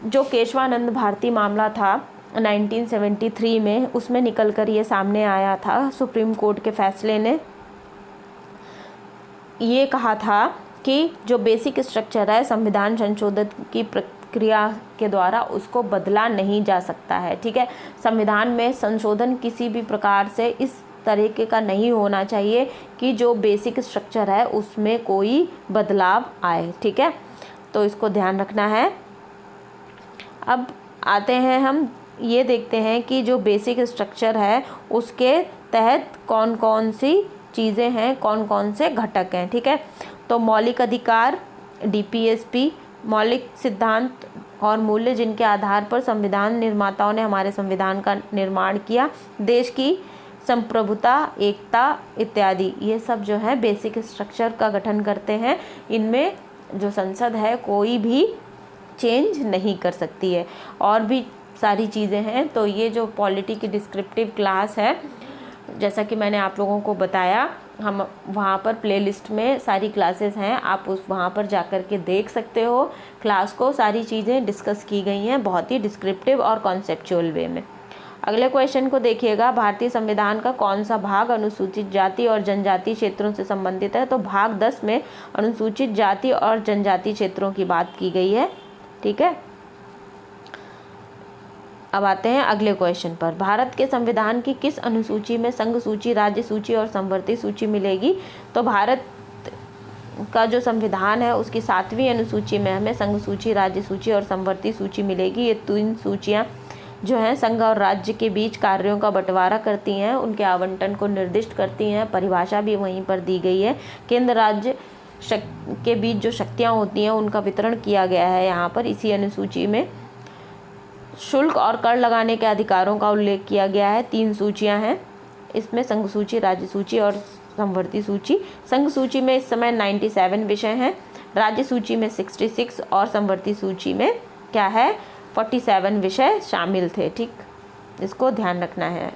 जो केशवानंद भारती मामला था 1973 में, उसमें निकल कर ये सामने आया था। सुप्रीम कोर्ट के फैसले ने ये कहा था कि जो बेसिक स्ट्रक्चर है संविधान संशोधन की प्रक्रिया के द्वारा उसको बदला नहीं जा सकता है, ठीक है। संविधान में संशोधन किसी भी प्रकार से इस तरीके का नहीं होना चाहिए कि जो बेसिक स्ट्रक्चर है उसमें कोई बदलाव आए, ठीक है। तो इसको ध्यान रखना है। अब आते हैं हम ये देखते हैं कि जो बेसिक स्ट्रक्चर है उसके तहत कौन कौन सी चीज़ें हैं, कौन कौन से घटक हैं, ठीक है। तो मौलिक अधिकार, डीपीएसपी, मौलिक सिद्धांत और मूल्य जिनके आधार पर संविधान निर्माताओं ने हमारे संविधान का निर्माण किया, देश की संप्रभुता, एकता इत्यादि, ये सब जो है बेसिक स्ट्रक्चर का गठन करते हैं। इनमें जो संसद है कोई भी चेंज नहीं कर सकती है। और भी सारी चीज़ें हैं। तो ये जो पॉलिटी की डिस्क्रिप्टिव क्लास है, जैसा कि मैंने आप लोगों को बताया, हम वहाँ पर प्लेलिस्ट में सारी क्लासेस हैं, आप उस वहाँ पर जाकर के देख सकते हो क्लास को। सारी चीज़ें डिस्कस की गई हैं बहुत ही डिस्क्रिप्टिव और कॉन्सेप्चुअल वे में। अगले क्वेश्चन को देखिएगा। भारतीय संविधान का कौन सा भाग अनुसूचित जाति और जनजाति क्षेत्रों से संबंधित है। तो भाग 10 में अनुसूचित जाति और जनजाति क्षेत्रों की बात की गई है, ठीक है। अब आते हैं अगले क्वेश्चन पर। भारत के संविधान की किस अनुसूची में संघ सूची, राज्य सूची और संवर्ती सूची मिलेगी। तो भारत का जो संविधान है उसकी 7वीं अनुसूची में हमें संघ सूची, राज्य सूची और संवर्ती सूची मिलेगी। ये 3 सूचियाँ जो हैं संघ और राज्य के बीच कार्यों का बंटवारा करती हैं, उनके आवंटन को निर्दिष्ट करती हैं। परिभाषा भी वहीं पर दी गई है। केंद्र राज्य के बीच जो शक्तियाँ होती हैं उनका वितरण किया गया है यहाँ पर इसी अनुसूची में। शुल्क और कर लगाने के अधिकारों का उल्लेख किया गया है। 3 सूचियां हैं इसमें, संघ सूची, राज्य सूची और संवर्ती सूची। संघ सूची में इस समय 97 विषय हैं, राज्य सूची में 66 और संवर्ती सूची में क्या है 47 विषय शामिल थे, ठीक, इसको ध्यान रखना है।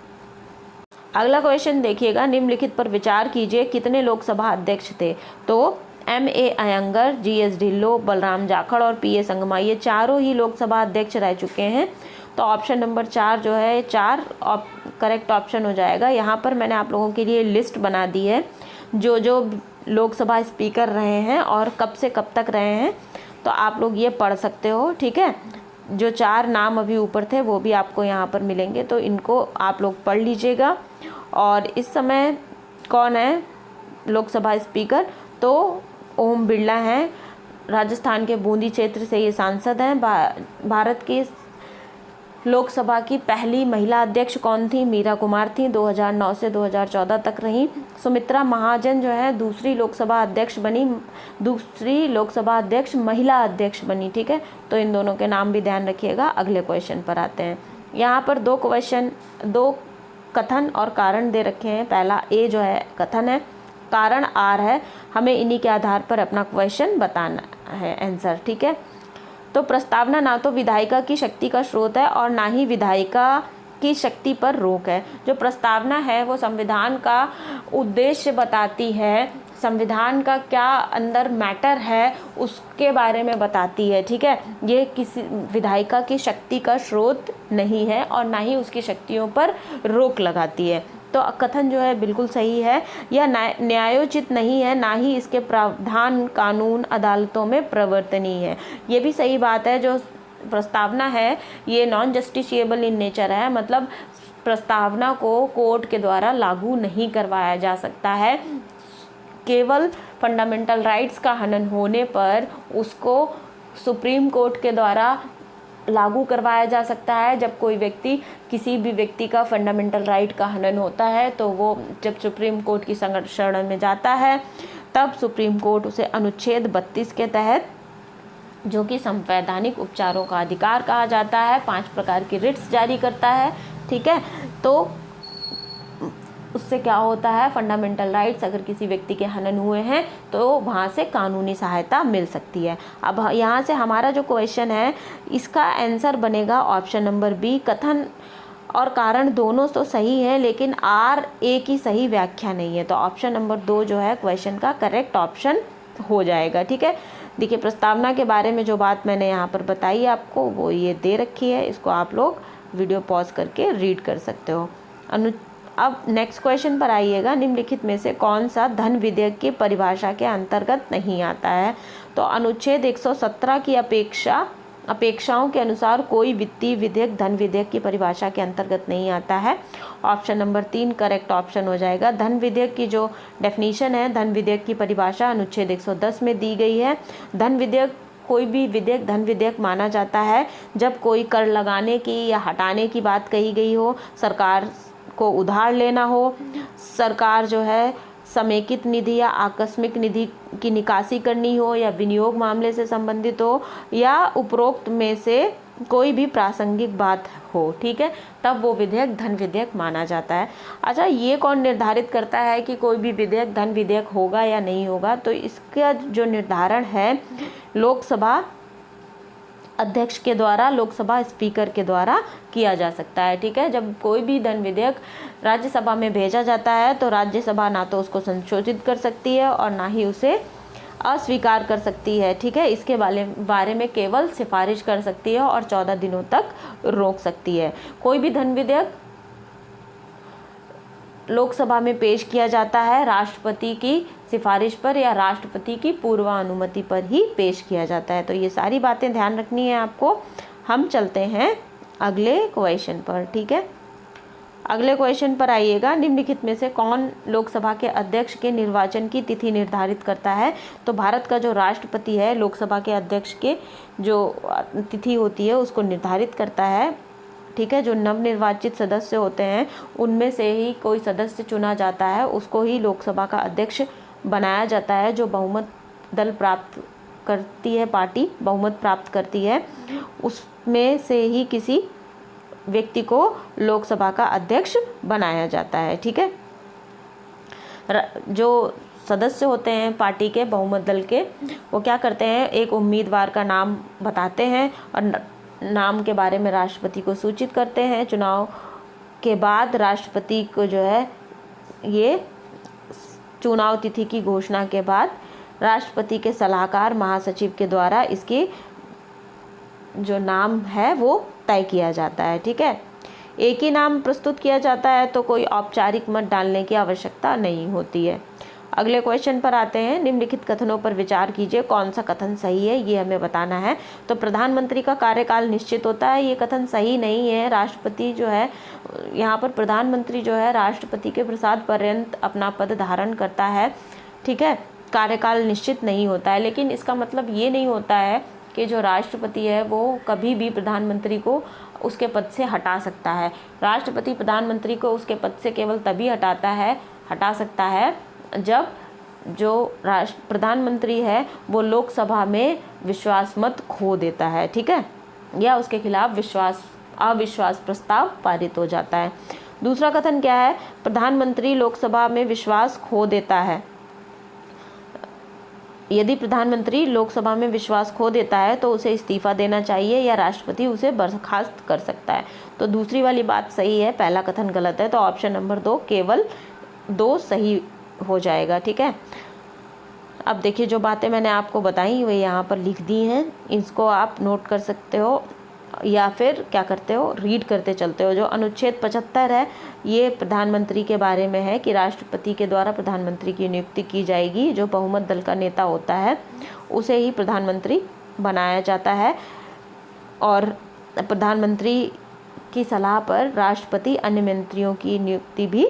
अगला क्वेश्चन देखिएगा। निम्नलिखित पर विचार कीजिए, कितने लोकसभा अध्यक्ष थे। तो M.A. अयंगर, G.S. ढिल्लो, बलराम जाखड़ और P.A. संगमा, ये चारों ही लोकसभा अध्यक्ष रह चुके हैं। तो ऑप्शन नंबर 4 जो है 4 करेक्ट ऑप्शन हो जाएगा। यहाँ पर मैंने आप लोगों के लिए लिस्ट बना दी है जो जो लोकसभा स्पीकर रहे हैं और कब से कब तक रहे हैं, तो आप लोग ये पढ़ सकते हो, ठीक है। जो 4 नाम अभी ऊपर थे वो भी आपको यहाँ पर मिलेंगे, तो इनको आप लोग पढ़ लीजिएगा। और इस समय कौन है लोकसभा स्पीकर, तो ओम बिरला हैं, राजस्थान के बूंदी क्षेत्र से ये सांसद हैं। भारत की लोकसभा की पहली महिला अध्यक्ष कौन थी? मीरा कुमार थी, 2009 से 2014 तक रही। सुमित्रा महाजन जो है दूसरी लोकसभा अध्यक्ष महिला अध्यक्ष बनी, ठीक है। तो इन दोनों के नाम भी ध्यान रखिएगा। अगले क्वेश्चन पर आते हैं। यहाँ पर दो कथन और कारण दे रखे हैं। पहला ए जो है कथन है, कारण आर है। हमें इन्हीं के आधार पर अपना क्वेश्चन बताना है, आंसर, ठीक है। तो प्रस्तावना ना तो विधायिका की शक्ति का स्रोत है और ना ही विधायिका की शक्ति पर रोक है। जो प्रस्तावना है वो संविधान का उद्देश्य बताती है, संविधान का क्या अंदर मैटर है उसके बारे में बताती है, ठीक है। ये किसी विधायिका की शक्ति का स्रोत नहीं है और ना ही उसकी शक्तियों पर रोक लगाती है। तो कथन जो है बिल्कुल सही है। यह न्यायोचित नहीं है, ना ही इसके प्रावधान कानून अदालतों में प्रवर्तनीय है। ये भी सही बात है। जो प्रस्तावना है ये नॉन जस्टिशिएबल इन नेचर है, मतलब प्रस्तावना को कोर्ट के द्वारा लागू नहीं करवाया जा सकता है। केवल फंडामेंटल राइट्स का हनन होने पर उसको सुप्रीम कोर्ट के द्वारा लागू करवाया जा सकता है। जब कोई व्यक्ति, किसी भी व्यक्ति का फंडामेंटल राइट का हनन होता है तो वो जब सुप्रीम कोर्ट की शरण में जाता है तब सुप्रीम कोर्ट उसे अनुच्छेद 32 के तहत, जो कि संवैधानिक उपचारों का अधिकार कहा जाता है, 5 प्रकार की रिट्स जारी करता है, ठीक है। तो उससे क्या होता है, फंडामेंटल राइट्स अगर किसी व्यक्ति के हनन हुए हैं तो वहाँ से कानूनी सहायता मिल सकती है। अब यहाँ से हमारा जो क्वेश्चन है इसका आंसर बनेगा ऑप्शन नंबर बी। कथन और कारण दोनों तो सही है लेकिन आर ए की सही व्याख्या नहीं है। तो ऑप्शन नंबर 2 जो है क्वेश्चन का करेक्ट ऑप्शन हो जाएगा, ठीक है। देखिए प्रस्तावना के बारे में जो बात मैंने यहाँ पर बताई आपको वो ये दे रखी है, इसको आप लोग वीडियो पॉज करके रीड कर सकते हो। अब नेक्स्ट क्वेश्चन पर आइएगा। निम्नलिखित में से कौन सा धन विधेयक की परिभाषा के अंतर्गत नहीं आता है? तो अनुच्छेद 117 की अपेक्षाओं के अनुसार कोई वित्तीय विधेयक धन विधेयक की परिभाषा के अंतर्गत नहीं आता है। ऑप्शन नंबर 3 करेक्ट ऑप्शन हो जाएगा। धन विधेयक की जो डेफिनेशन है, धन विधेयक की परिभाषा अनुच्छेद 110 में दी गई है। धन विधेयक, कोई भी विधेयक धन विधेयक माना जाता है जब कोई कर लगाने की या हटाने की बात कही गई हो, सरकार को उधार लेना हो, सरकार जो है समेकित निधि या आकस्मिक निधि की निकासी करनी हो, या विनियोग मामले से संबंधित हो, या उपरोक्त में से कोई भी प्रासंगिक बात हो, ठीक है, तब वो विधेयक धन विधेयक माना जाता है। अच्छा, ये कौन निर्धारित करता है कि कोई भी विधेयक धन विधेयक होगा या नहीं होगा? तो इसका जो निर्धारण है लोकसभा अध्यक्ष के द्वारा, लोकसभा स्पीकर के द्वारा किया जा सकता है, ठीक है। जब कोई भी धन विधेयक राज्यसभा में भेजा जाता है तो राज्यसभा ना तो उसको संशोधित कर सकती है और ना ही उसे अस्वीकार कर सकती है, ठीक है। इसके बारे में केवल सिफारिश कर सकती है और 14 दिनों तक रोक सकती है। कोई भी धन विधेयक लोकसभा में पेश किया जाता है राष्ट्रपति की सिफारिश पर या राष्ट्रपति की पूर्वानुमति पर ही पेश किया जाता है। तो ये सारी बातें ध्यान रखनी है आपको। हम चलते हैं अगले क्वेश्चन पर, ठीक है। अगले क्वेश्चन पर आइएगा। निम्नलिखित में से कौन लोकसभा के अध्यक्ष के निर्वाचन की तिथि निर्धारित करता है? तो भारत का जो राष्ट्रपति है लोकसभा के अध्यक्ष के जो तिथि होती है उसको निर्धारित करता है, ठीक है। जो नवनिर्वाचित सदस्य होते हैं उनमें से ही कोई सदस्य चुना जाता है, उसको ही लोकसभा का अध्यक्ष बनाया जाता है। जो बहुमत दल प्राप्त करती है, पार्टी बहुमत प्राप्त करती है, उसमें से ही किसी व्यक्ति को लोकसभा का अध्यक्ष बनाया जाता है, ठीक है। जो सदस्य होते हैं पार्टी के बहुमत दल के, वो क्या करते हैं, एक उम्मीदवार का नाम बताते हैं और नाम के बारे में राष्ट्रपति को सूचित करते हैं। चुनाव के बाद राष्ट्रपति को जो है ये चुनाव तिथि की घोषणा के बाद राष्ट्रपति के सलाहकार महासचिव के द्वारा इसकी जो नाम है वो तय किया जाता है, ठीक है। एक ही नाम प्रस्तुत किया जाता है तो कोई औपचारिक मत डालने की आवश्यकता नहीं होती है। अगले क्वेश्चन पर आते हैं। निम्नलिखित कथनों पर विचार कीजिए, कौन सा कथन सही है ये हमें बताना है। तो प्रधानमंत्री का कार्यकाल निश्चित होता है, ये कथन सही नहीं है। राष्ट्रपति जो है, यहाँ पर प्रधानमंत्री जो है राष्ट्रपति के प्रसाद पर्यंत अपना पद धारण करता है, ठीक है। कार्यकाल निश्चित नहीं होता है, लेकिन इसका मतलब ये नहीं होता है कि जो राष्ट्रपति है वो कभी भी प्रधानमंत्री को उसके पद से हटा सकता है। राष्ट्रपति प्रधानमंत्री को उसके पद से केवल तभी हटा सकता है जब जो प्रधानमंत्री है वो लोकसभा में विश्वास मत खो देता है, ठीक है, या उसके खिलाफ अविश्वास प्रस्ताव पारित हो जाता है। दूसरा कथन क्या है? प्रधानमंत्री लोकसभा में विश्वास खो देता है। यदि प्रधानमंत्री लोकसभा में विश्वास खो देता है तो उसे इस्तीफा देना चाहिए या राष्ट्रपति उसे बर्खास्त कर सकता है। तो दूसरी वाली बात सही है, पहला कथन गलत है। तो ऑप्शन नंबर 2 केवल 2 सही हो जाएगा, ठीक है। अब देखिए, जो बातें मैंने आपको बताई वे यहाँ पर लिख दी हैं, इसको आप नोट कर सकते हो या फिर क्या करते हो, रीड करते चलते हो। जो अनुच्छेद 75 है ये प्रधानमंत्री के बारे में है कि राष्ट्रपति के द्वारा प्रधानमंत्री की नियुक्ति की जाएगी। जो बहुमत दल का नेता होता है उसे ही प्रधानमंत्री बनाया जाता है और प्रधानमंत्री की सलाह पर राष्ट्रपति अन्य मंत्रियों की नियुक्ति भी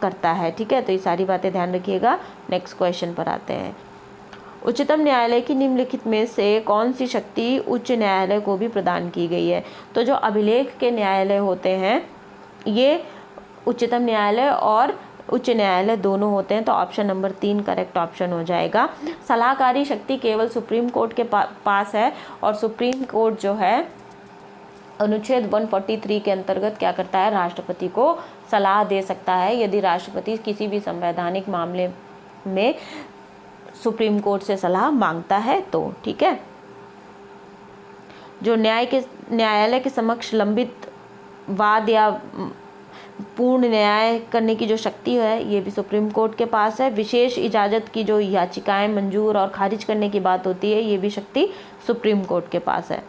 करता है, ठीक है। तो ये सारी बातें ध्यान रखिएगा। नेक्स्ट क्वेश्चन पर आते हैं। उच्चतम न्यायालय की निम्नलिखित में से कौन सी शक्ति उच्च न्यायालय को भी प्रदान की गई है? तो जो अभिलेख के न्यायालय होते हैं ये उच्चतम न्यायालय और उच्च न्यायालय दोनों होते हैं। तो ऑप्शन नंबर 3 करेक्ट ऑप्शन हो जाएगा। सलाहकारी शक्ति केवल सुप्रीम कोर्ट के पास है और सुप्रीम कोर्ट जो है अनुच्छेद 143 के अंतर्गत क्या करता है, राष्ट्रपति को सलाह दे सकता है यदि राष्ट्रपति किसी भी संवैधानिक मामले में सुप्रीम कोर्ट से सलाह मांगता है तो, ठीक है। जो न्यायालय के समक्ष लंबित वाद या पूर्ण न्याय करने की जो शक्ति है ये भी सुप्रीम कोर्ट के पास है। विशेष इजाज़त की जो याचिकाएं मंजूर और खारिज करने की बात होती है ये भी शक्ति सुप्रीम कोर्ट के पास है।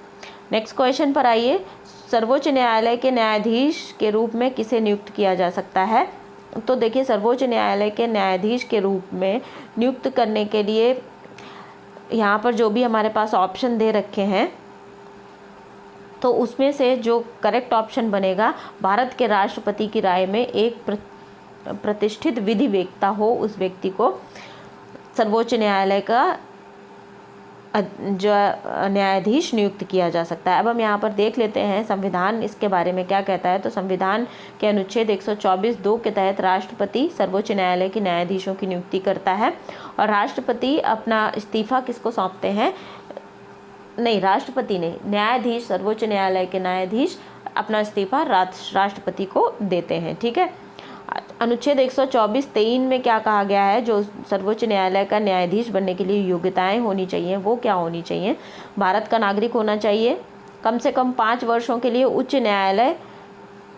नेक्स्ट क्वेश्चन पर आइए। सर्वोच्च न्यायालय के न्यायाधीश के रूप में किसे नियुक्त किया जा सकता है? तो देखिए, सर्वोच्च न्यायालय के न्यायाधीश के रूप में नियुक्त करने के लिए यहाँ पर जो भी हमारे पास ऑप्शन दे रखे हैं तो उसमें से जो करेक्ट ऑप्शन बनेगा, भारत के राष्ट्रपति की राय में एक प्रतिष्ठित विधि वेत्ता हो उस व्यक्ति को सर्वोच्च न्यायालय का जो न्यायाधीश नियुक्त किया जा सकता है। अब हम यहाँ पर देख लेते हैं संविधान इसके बारे में क्या कहता है। तो संविधान के अनुच्छेद 124(2) के तहत राष्ट्रपति सर्वोच्च न्यायालय के न्यायाधीशों की नियुक्ति करता है और राष्ट्रपति अपना इस्तीफा किसको सौंपते हैं? नहीं, राष्ट्रपति नहीं, न्यायाधीश, सर्वोच्च न्यायालय के न्यायाधीश अपना इस्तीफा राष्ट्रपति को देते हैं, ठीक है। अनुच्छेद 124(3) में क्या कहा गया है? जो सर्वोच्च न्यायालय का न्यायाधीश बनने के लिए योग्यताएं होनी चाहिए वो क्या होनी चाहिए? भारत का नागरिक होना चाहिए, कम से कम 5 वर्षों के लिए उच्च न्यायालय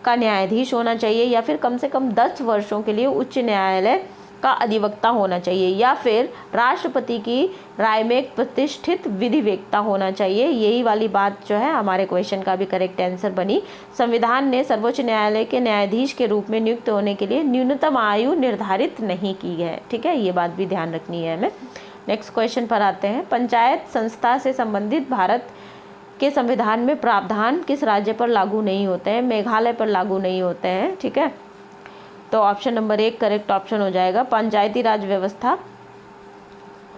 का न्यायाधीश होना चाहिए या फिर कम से कम 10 वर्षों के लिए उच्च न्यायालय का अधिवक्ता होना चाहिए या फिर राष्ट्रपति की राय में एक प्रतिष्ठित विधि वेत्ता होना चाहिए। यही वाली बात जो है हमारे क्वेश्चन का भी करेक्ट आंसर बनी। संविधान ने सर्वोच्च न्यायालय के न्यायाधीश के रूप में नियुक्त होने के लिए न्यूनतम आयु निर्धारित नहीं की है, ठीक है, ये बात भी ध्यान रखनी है हमें। नेक्स्ट क्वेश्चन पर आते हैं। पंचायत संस्था से संबंधित भारत के संविधान में प्रावधान किस राज्य पर लागू नहीं होते हैं? मेघालय पर लागू नहीं होते हैं, ठीक है। तो ऑप्शन नंबर 1 करेक्ट ऑप्शन हो जाएगा। पंचायती राज व्यवस्था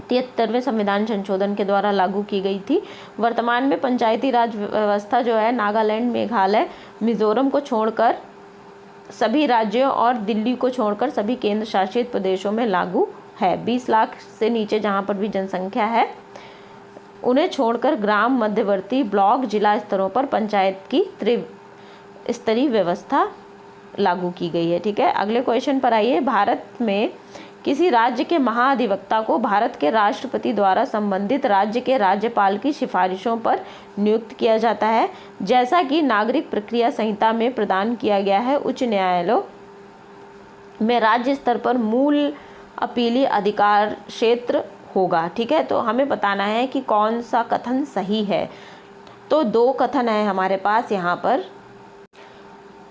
73वें संविधान संशोधन के द्वारा लागू की गई थी। वर्तमान में पंचायती राज व्यवस्था जो है नागालैंड, मेघालय, मिजोरम को छोड़कर सभी राज्यों और दिल्ली को छोड़कर सभी केंद्र शासित प्रदेशों में लागू है। 20 लाख से नीचे जहाँ पर भी जनसंख्या है उन्हें छोड़कर ग्राम, मध्यवर्ती, ब्लॉक, जिला स्तरों पर पंचायत की त्रिस्तरीय व्यवस्था लागू की गई है, ठीक है। अगले क्वेश्चन पर आइए। भारत में किसी राज्य के महाधिवक्ता को भारत के राष्ट्रपति द्वारा संबंधित राज्य के राज्यपाल की सिफारिशों पर नियुक्त किया जाता है, जैसा कि नागरिक प्रक्रिया संहिता में प्रदान किया गया है। उच्च न्यायालयों में राज्य स्तर पर मूल अपीली अधिकार क्षेत्र होगा, ठीक है। तो हमें बताना है कि कौन सा कथन सही है। तो 2 कथन है हमारे पास यहाँ पर।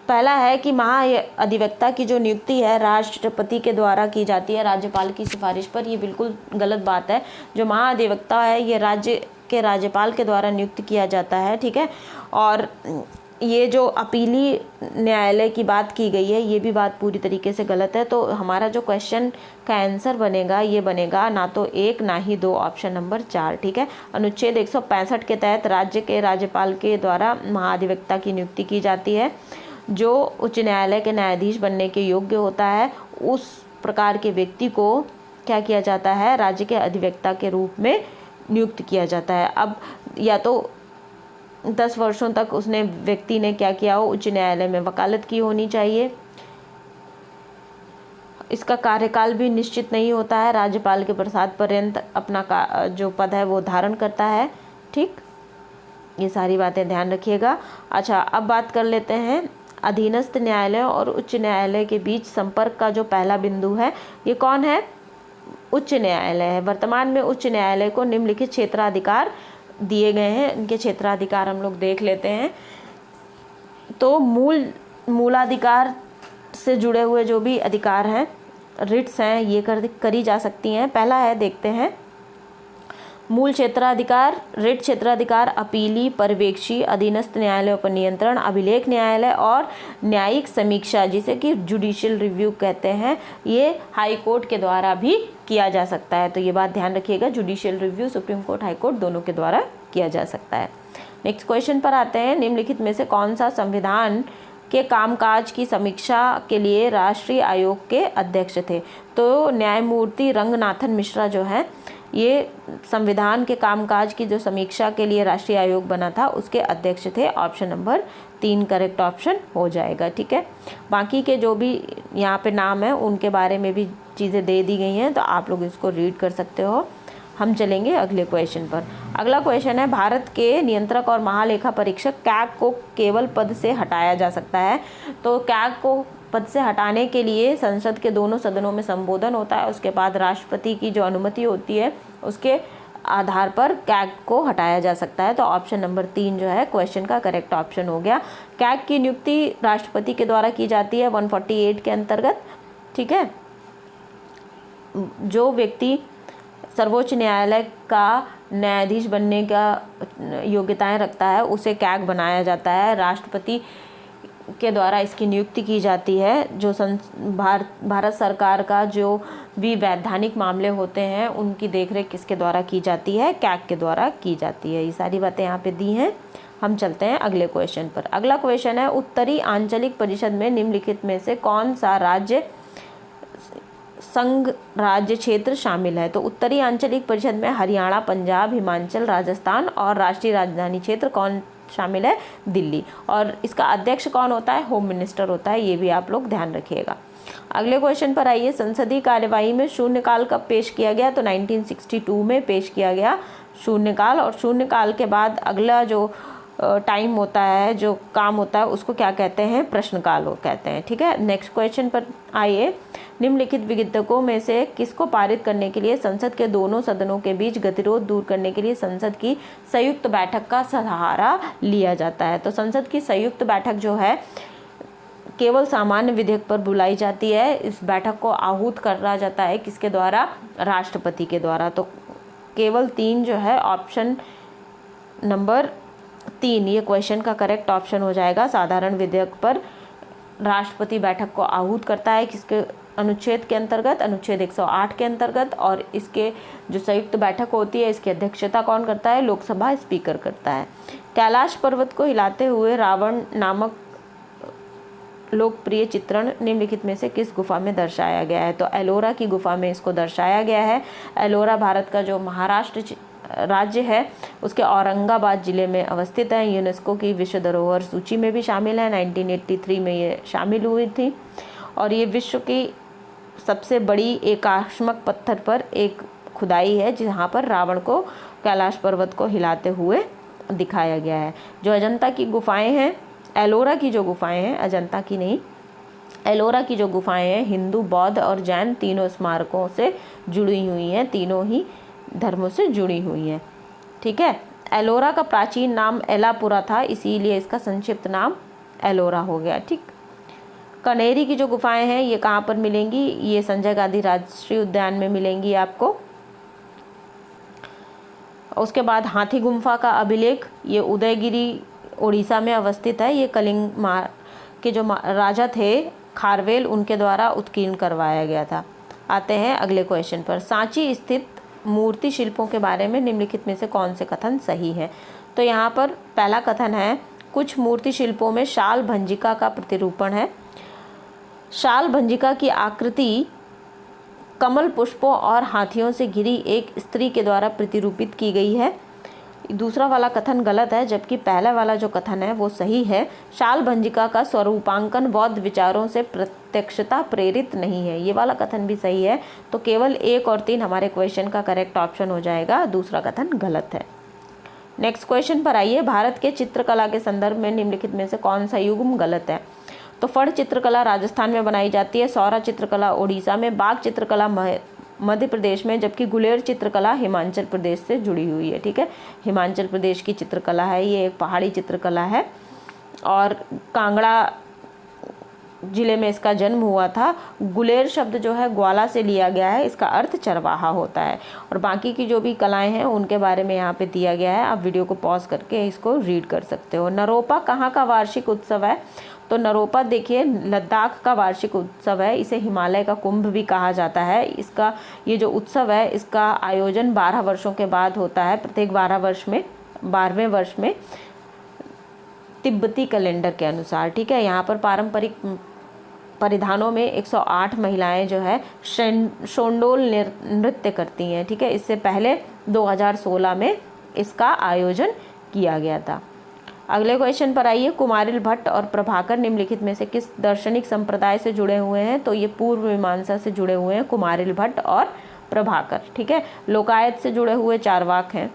पहला है कि महाअधिवक्ता की जो नियुक्ति है राष्ट्रपति के द्वारा की जाती है राज्यपाल की सिफारिश पर, ये बिल्कुल गलत बात है। जो महाअधिवक्ता है ये राज्य के राज्यपाल के द्वारा नियुक्त किया जाता है, ठीक है। और ये जो अपीली न्यायालय की बात की गई है ये भी बात पूरी तरीके से गलत है। तो हमारा जो क्वेश्चन का आंसर बनेगा ये बनेगा ना तो 1 ना ही 2, ऑप्शन नंबर 4। ठीक है। अनुच्छेद 165 के तहत राज्य के राज्यपाल के द्वारा महाधिवक्ता की नियुक्ति की जाती है। जो उच्च न्यायालय के न्यायाधीश बनने के योग्य होता है उस प्रकार के व्यक्ति को क्या किया जाता है, राज्य के अधिवक्ता के रूप में नियुक्त किया जाता है। अब या तो 10 वर्षों तक उसने व्यक्ति ने क्या किया हो, उच्च न्यायालय में वकालत की होनी चाहिए। इसका कार्यकाल भी निश्चित नहीं होता है, राज्यपाल के प्रसाद पर्यंत अपना जो पद है वो धारण करता है। ठीक, ये सारी बातें ध्यान रखिएगा। अच्छा, अब बात कर लेते हैं अधीनस्थ न्यायालय और उच्च न्यायालय के बीच संपर्क का जो पहला बिंदु है ये कौन है, उच्च न्यायालय है। वर्तमान में उच्च न्यायालय को निम्नलिखित क्षेत्राधिकार दिए गए हैं। इनके क्षेत्राधिकार हम लोग देख लेते हैं। तो मूलाधिकार से जुड़े हुए जो भी अधिकार हैं, रिट्स हैं, ये करी जा सकती हैं। पहला है, देखते हैं, मूल क्षेत्राधिकार, रिट क्षेत्राधिकार, अपीली, पर्यवेक्षी, अधीनस्थ न्यायालयों पर नियंत्रण, अभिलेख न्यायालय और न्यायिक समीक्षा जिसे कि जुडिशियल रिव्यू कहते हैं, ये हाई कोर्ट के द्वारा भी किया जा सकता है। तो ये बात ध्यान रखिएगा, judicial review supreme court, high court दोनों के द्वारा किया जा सकता है। नेक्स्ट क्वेश्चन पर आते हैं। निम्नलिखित में से कौन सा संविधान के कामकाज की समीक्षा के लिए राष्ट्रीय आयोग के अध्यक्ष थे। तो न्यायमूर्ति रंगनाथन मिश्रा जो है ये संविधान के कामकाज की जो समीक्षा के लिए राष्ट्रीय आयोग बना था उसके अध्यक्ष थे। ऑप्शन नंबर 3 करेक्ट ऑप्शन हो जाएगा। ठीक है, बाकी के जो भी यहाँ पे नाम है उनके बारे में भी चीज़ें दे दी गई हैं, तो आप लोग इसको रीड कर सकते हो। हम चलेंगे अगले क्वेश्चन पर। अगला क्वेश्चन है, भारत के नियंत्रक और महालेखा परीक्षक कैग को केवल पद से हटाया जा सकता है। तो कैग को पद से हटाने के लिए संसद के दोनों सदनों में संबोधन होता है, उसके बाद राष्ट्रपति की जो अनुमति होती है उसके आधार पर कैग को हटाया जा सकता है। तो ऑप्शन नंबर 3 जो है क्वेश्चन का करेक्ट ऑप्शन हो गया। कैग की नियुक्ति राष्ट्रपति के द्वारा की जाती है 148 के अंतर्गत। ठीक है, जो व्यक्ति सर्वोच्च न्यायालय का न्यायाधीश बनने का योग्यताएं रखता है उसे कैग बनाया जाता है। राष्ट्रपति के द्वारा इसकी नियुक्ति की जाती है। जो भारत सरकार का जो भी वैधानिक मामले होते हैं उनकी देखरेख किसके द्वारा की जाती है, कैग के द्वारा की जाती है। ये सारी बातें यहाँ पे दी हैं। हम चलते हैं अगले क्वेश्चन पर। अगला क्वेश्चन है, उत्तरी आंचलिक परिषद में निम्नलिखित में से कौन सा राज्य संघ राज्य क्षेत्र शामिल है। तो उत्तरी आंचलिक परिषद में हरियाणा, पंजाब, हिमाचल, राजस्थान और राष्ट्रीय राजधानी क्षेत्र कौन शामिल है, दिल्ली। और इसका अध्यक्ष कौन होता है, होम मिनिस्टर होता है। ये भी आप लोग ध्यान रखिएगा। अगले क्वेश्चन पर आइए, संसदीय कार्यवाही में शून्यकाल कब पेश किया गया। तो 1962 में पेश किया गया शून्यकाल। और शून्यकाल के बाद अगला जो टाइम होता है, जो काम होता है, उसको क्या कहते हैं, प्रश्नकाल कहते हैं। ठीक है, नेक्स्ट क्वेश्चन पर आइए, निम्नलिखित विधेयकों में से किसको पारित करने के लिए संसद के दोनों सदनों के बीच गतिरोध दूर करने के लिए संसद की संयुक्त बैठक का सहारा लिया जाता है। तो संसद की संयुक्त बैठक जो है केवल सामान्य विधेयक पर बुलाई जाती है। इस बैठक को आहूत करा जाता है किसके द्वारा, राष्ट्रपति के द्वारा। तो केवल 3 जो है ऑप्शन नंबर 3 ये क्वेश्चन का करेक्ट ऑप्शन हो जाएगा। साधारण विधेयक पर राष्ट्रपति बैठक को आहूत करता है किसके अनुच्छेद के अंतर्गत, अनुच्छेद 108 के अंतर्गत। और इसके जो संयुक्त बैठक होती है इसकी अध्यक्षता कौन करता है, लोकसभा स्पीकर करता है। कैलाश पर्वत को हिलाते हुए रावण नामक लोकप्रिय चित्रण निम्नलिखित में से किस गुफा में दर्शाया गया है। तो एलोरा की गुफा में इसको दर्शाया गया है। एलोरा भारत का जो महाराष्ट्र राज्य है उसके औरंगाबाद जिले में अवस्थित है। यूनेस्को की विश्व धरोहर सूची में भी शामिल है। 1983 में ये शामिल हुई थी। और ये विश्व की सबसे बड़ी एकाश्मक पत्थर पर एक खुदाई है जहाँ पर रावण को कैलाश पर्वत को हिलाते हुए दिखाया गया है। जो अजंता की गुफाएं हैं, एलोरा की जो गुफाएं हैं, अजंता की नहीं, एलोरा की जो गुफाएं हैं हिंदू, बौद्ध और जैन तीनों स्मारकों से जुड़ी हुई हैं, तीनों ही धर्मों से जुड़ी हुई हैं। ठीक है, एलोरा का प्राचीन नाम एलापुरा था, इसीलिए इसका संक्षिप्त नाम एलोरा हो गया। ठीक, कनेरी की जो गुफाएं हैं ये कहाँ पर मिलेंगी, ये संजय गांधी राष्ट्रीय उद्यान में मिलेंगी आपको। उसके बाद हाथी गुम्फा का अभिलेख ये उदयगिरी उड़ीसा में अवस्थित है। ये कलिंग के जो राजा थे खारवेल, उनके द्वारा उत्कीर्ण करवाया गया था। आते हैं अगले क्वेश्चन पर। सांची स्थित मूर्ति शिल्पों के बारे में निम्नलिखित में से कौन से कथन सही है? तो यहाँ पर पहला कथन है, कुछ मूर्ति शिल्पों में शाल भंजिका का प्रतिरूपण है। शाल भंजिका की आकृति कमल पुष्पों और हाथियों से घिरी एक स्त्री के द्वारा प्रतिरूपित की गई है। दूसरा वाला कथन गलत है, जबकि पहला वाला जो कथन है वो सही है। शाल भंजिका का स्वरूपांकन बौद्ध विचारों से प्रत्यक्षता प्रेरित नहीं है, ये वाला कथन भी सही है। तो केवल 1 और 3 हमारे क्वेश्चन का करेक्ट ऑप्शन हो जाएगा, दूसरा कथन गलत है। नेक्स्ट क्वेश्चन पर आइए। भारत के चित्रकला के संदर्भ में निम्नलिखित में से कौन सा युग्म गलत है? तो फड़ चित्रकला राजस्थान में बनाई जाती है, सौरा चित्रकला उड़ीसा में, बाघ चित्रकला मध्य प्रदेश में, जबकि गुलेर चित्रकला हिमाचल प्रदेश से जुड़ी हुई है। ठीक है, हिमाचल प्रदेश की चित्रकला है, ये एक पहाड़ी चित्रकला है और कांगड़ा जिले में इसका जन्म हुआ था। गुलेर शब्द जो है ग्वाला से लिया गया है, इसका अर्थ चरवाहा होता है। और बाकी की जो भी कलाएं हैं उनके बारे में यहाँ पे दिया गया है, आप वीडियो को पॉज करके इसको रीड कर सकते हो। नरोपा कहाँ का वार्षिक उत्सव है? तो नरोपा देखिए लद्दाख का वार्षिक उत्सव है, इसे हिमालय का कुंभ भी कहा जाता है। इसका ये जो उत्सव है इसका आयोजन 12 वर्षों के बाद होता है, प्रत्येक 12वें वर्ष में तिब्बती कैलेंडर के अनुसार। ठीक है, यहाँ पर पारंपरिक परिधानों में 108 महिलाएं जो है शोंडोल नृत्य करती हैं। ठीक है, इससे पहले 2016 में इसका आयोजन किया गया था। अगले क्वेश्चन पर आइए। कुमारिल भट्ट और प्रभाकर निम्नलिखित में से किस दार्शनिक संप्रदाय से जुड़े हुए हैं? तो ये पूर्व मीमांसा से जुड़े हुए हैं कुमारिल भट्ट और प्रभाकर। ठीक है, लोकायत से जुड़े हुए चारवाक हैं।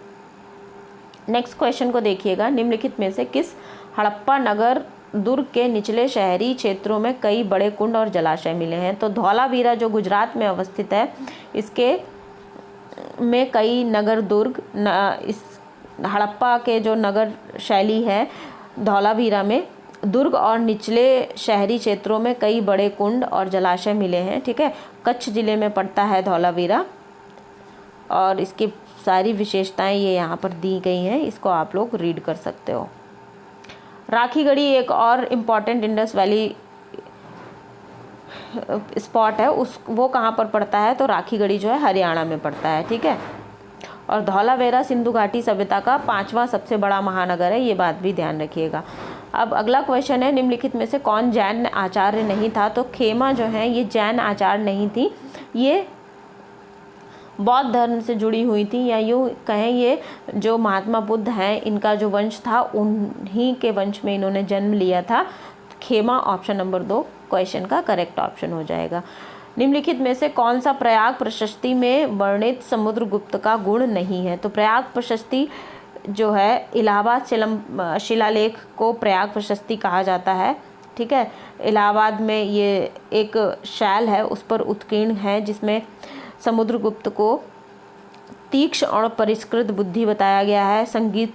नेक्स्ट क्वेश्चन को देखिएगा। निम्नलिखित में से किस हड़प्पा नगर दुर्ग के निचले शहरी क्षेत्रों में कई बड़े कुंड और जलाशय मिले हैं? तो धौलावीरा जो गुजरात में अवस्थित है, इसके में कई नगर दुर्ग इस हड़प्पा के जो नगर शैली है धौलावीरा में दुर्ग और निचले शहरी क्षेत्रों में कई बड़े कुंड और जलाशय मिले हैं। ठीक है, कच्छ जिले में पड़ता है धौलावीरा और इसकी सारी विशेषताएं ये यहाँ पर दी गई हैं, इसको आप लोग रीड कर सकते हो। राखीगढ़ी एक और इम्पॉर्टेंट इंडस वैली स्पॉट है, वो कहाँ पर पड़ता है? तो राखीगढ़ी जो है हरियाणा में पड़ता है। ठीक है, और धौलावीरा सिंधु घाटी सभ्यता का 5वां सबसे बड़ा महानगर है, ये बात भी ध्यान रखिएगा। अब अगला क्वेश्चन है, निम्नलिखित में से कौन जैन आचार्य नहीं था? तो खेमा जो है ये जैन आचार्य नहीं थी, ये बौद्ध धर्म से जुड़ी हुई थी, या यूँ कहें ये जो महात्मा बुद्ध हैं इनका जो वंश था उन्हीं के वंश में इन्होंने जन्म लिया था। खेमा ऑप्शन नंबर 2 क्वेश्चन का करेक्ट ऑप्शन हो जाएगा। निम्नलिखित में से कौन सा प्रयाग प्रशस्ति में वर्णित समुद्रगुप्त का गुण नहीं है? तो प्रयाग प्रशस्ति जो है इलाहाबाद शिलालेख को प्रयाग प्रशस्ति कहा जाता है। ठीक है, इलाहाबाद में ये एक शैल है उस पर उत्कीर्ण है, जिसमें समुद्रगुप्त को तीक्ष्ण और परिष्कृत बुद्धि बताया गया है। संगीत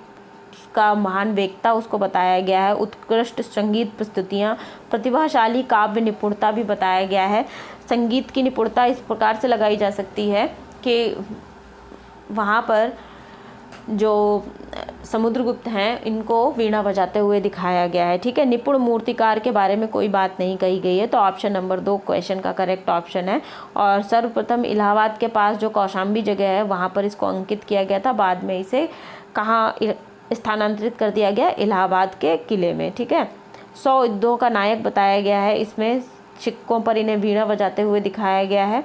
का महान वेत्ता उसको बताया गया है। उत्कृष्ट संगीत प्रस्तुतियाँ, प्रतिभाशाली काव्य निपुणता भी बताया गया है। संगीत की निपुणता इस प्रकार से लगाई जा सकती है कि वहाँ पर जो समुद्रगुप्त हैं इनको वीणा बजाते हुए दिखाया गया है। ठीक है, निपुण मूर्तिकार के बारे में कोई बात नहीं कही गई है, तो ऑप्शन नंबर 2 क्वेश्चन का करेक्ट ऑप्शन है। और सर्वप्रथम इलाहाबाद के पास जो कौशाम्बी जगह है वहाँ पर इसको अंकित किया गया था, बाद में इसे कहाँ स्थानांतरित कर दिया गया? इलाहाबाद के किले में। ठीक है, 100 युद्धों का नायक बताया गया है, इसमें सिक्कों पर इन्हें वीणा बजाते हुए दिखाया गया है।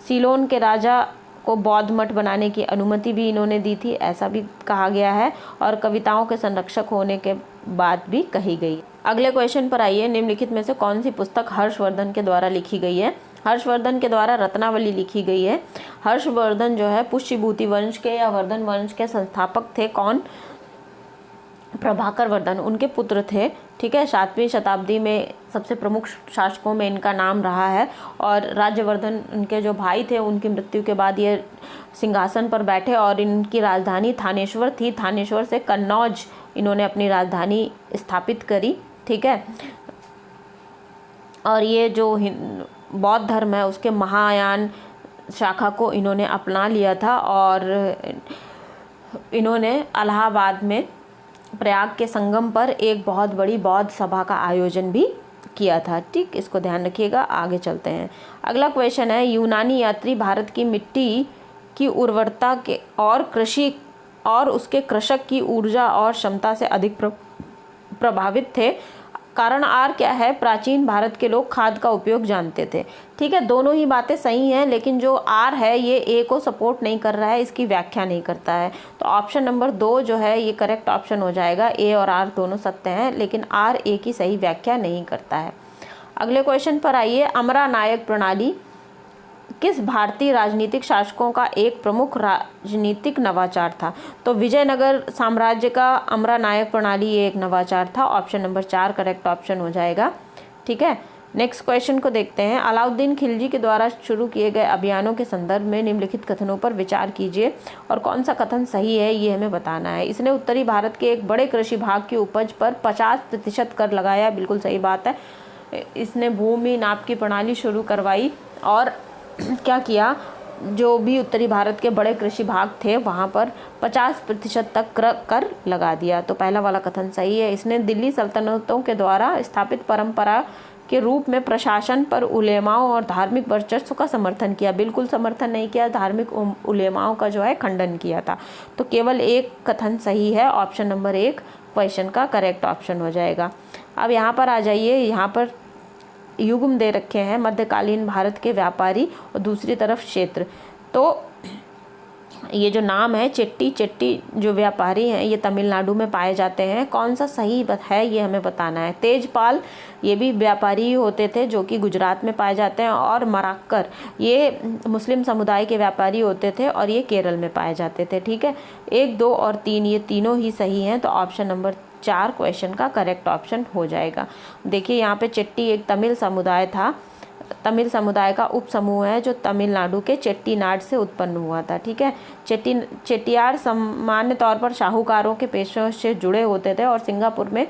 सीलोन के राजा को बौद्ध मठ बनाने की अनुमति भी इन्होंने दी थी, ऐसा भी कहा गया है, और कविताओं के संरक्षक होने के बात भी कही गई। अगले क्वेश्चन पर आइए। निम्नलिखित में से कौन सी पुस्तक हर्षवर्धन के द्वारा लिखी गई है? हर्षवर्धन के द्वारा रत्नावली लिखी गई है। हर्षवर्धन जो है पुष्यभूति वंश के या वर्धन वंश के संस्थापक थे। कौन? प्रभाकर वर्धन उनके पुत्र थे। ठीक है, 7वीं शताब्दी में सबसे प्रमुख शासकों में इनका नाम रहा है, और राज्यवर्धन उनके जो भाई थे उनकी मृत्यु के बाद ये सिंहासन पर बैठे, और इनकी राजधानी थानेश्वर थी। थानेश्वर से कन्नौज इन्होंने अपनी राजधानी स्थापित करी। ठीक है, और ये जो बौद्ध धर्म है उसके महायान शाखा को इन्होंने अपना लिया था, और इन्होंने इलाहाबाद में प्रयाग के संगम पर एक बहुत बड़ी बौद्ध सभा का आयोजन भी किया था। ठीक, इसको ध्यान रखिएगा। आगे चलते हैं। अगला क्वेश्चन है, यूनानी यात्री भारत की मिट्टी की उर्वरता के और कृषि और उसके कृषक की ऊर्जा और क्षमता से अधिक प्रभावित थे। कारण आर क्या है? प्राचीन भारत के लोग खाद का उपयोग जानते थे। ठीक है, दोनों ही बातें सही हैं, लेकिन जो आर है ये ए को सपोर्ट नहीं कर रहा है, इसकी व्याख्या नहीं करता है। तो ऑप्शन नंबर 2 जो है ये करेक्ट ऑप्शन हो जाएगा। ए और आर दोनों सत्य हैं, लेकिन आर ए की सही व्याख्या नहीं करता है। अगले क्वेश्चन पर आइए। अमरा नायक प्रणाली किस भारतीय राजनीतिक शासकों का एक प्रमुख राजनीतिक नवाचार था? तो विजयनगर साम्राज्य का अमरा नायक प्रणाली ये एक नवाचार था। ऑप्शन नंबर 4 करेक्ट ऑप्शन हो जाएगा। ठीक है, नेक्स्ट क्वेश्चन को देखते हैं। अलाउद्दीन खिलजी के द्वारा शुरू किए गए अभियानों के संदर्भ में निम्नलिखित कथनों पर विचार कीजिए और कौन सा कथन सही है ये हमें बताना है। इसने उत्तरी भारत के एक बड़े कृषि भाग की उपज पर 50% कर लगाया। बिल्कुल सही बात है। इसने भूमि नाप की प्रणाली शुरू करवाई और क्या किया, जो भी उत्तरी भारत के बड़े कृषि भाग थे वहाँ पर 50% तक कर लगा दिया। तो पहला वाला कथन सही है। इसने दिल्ली सल्तनतों के द्वारा स्थापित परंपरा के रूप में प्रशासन पर उलेमाओं और धार्मिक वर्चस्व का समर्थन किया। बिल्कुल समर्थन नहीं किया, धार्मिक उलेमाओं का जो है खंडन किया था। तो केवल एक कथन सही है। ऑप्शन नंबर 1 क्वेश्चन का करेक्ट ऑप्शन हो जाएगा। अब यहाँ पर आ जाइए। यहाँ पर युग्म दे रखे हैं, मध्यकालीन भारत के व्यापारी और दूसरी तरफ क्षेत्र। तो ये जो नाम है चेट्टी जो व्यापारी हैं ये तमिलनाडु में पाए जाते हैं। कौन सा सही है ये हमें बताना है। तेजपाल ये भी व्यापारी ही होते थे जो कि गुजरात में पाए जाते हैं, और मराक्कर ये मुस्लिम समुदाय के व्यापारी होते थे और ये केरल में पाए जाते थे। ठीक है, 1, 2 और 3 ये तीनों ही सही हैं। तो ऑप्शन नंबर 4 क्वेश्चन का करेक्ट ऑप्शन हो जाएगा। देखिए यहाँ पे चेट्टी एक तमिल समुदाय था। तमिल समुदाय का उप समूह है जो तमिलनाडु के चेट्टीनाड से उत्पन्न हुआ था। ठीक है, चेट्टियार सामान्य तौर पर शाहूकारों के पेशों से जुड़े होते थे और सिंगापुर में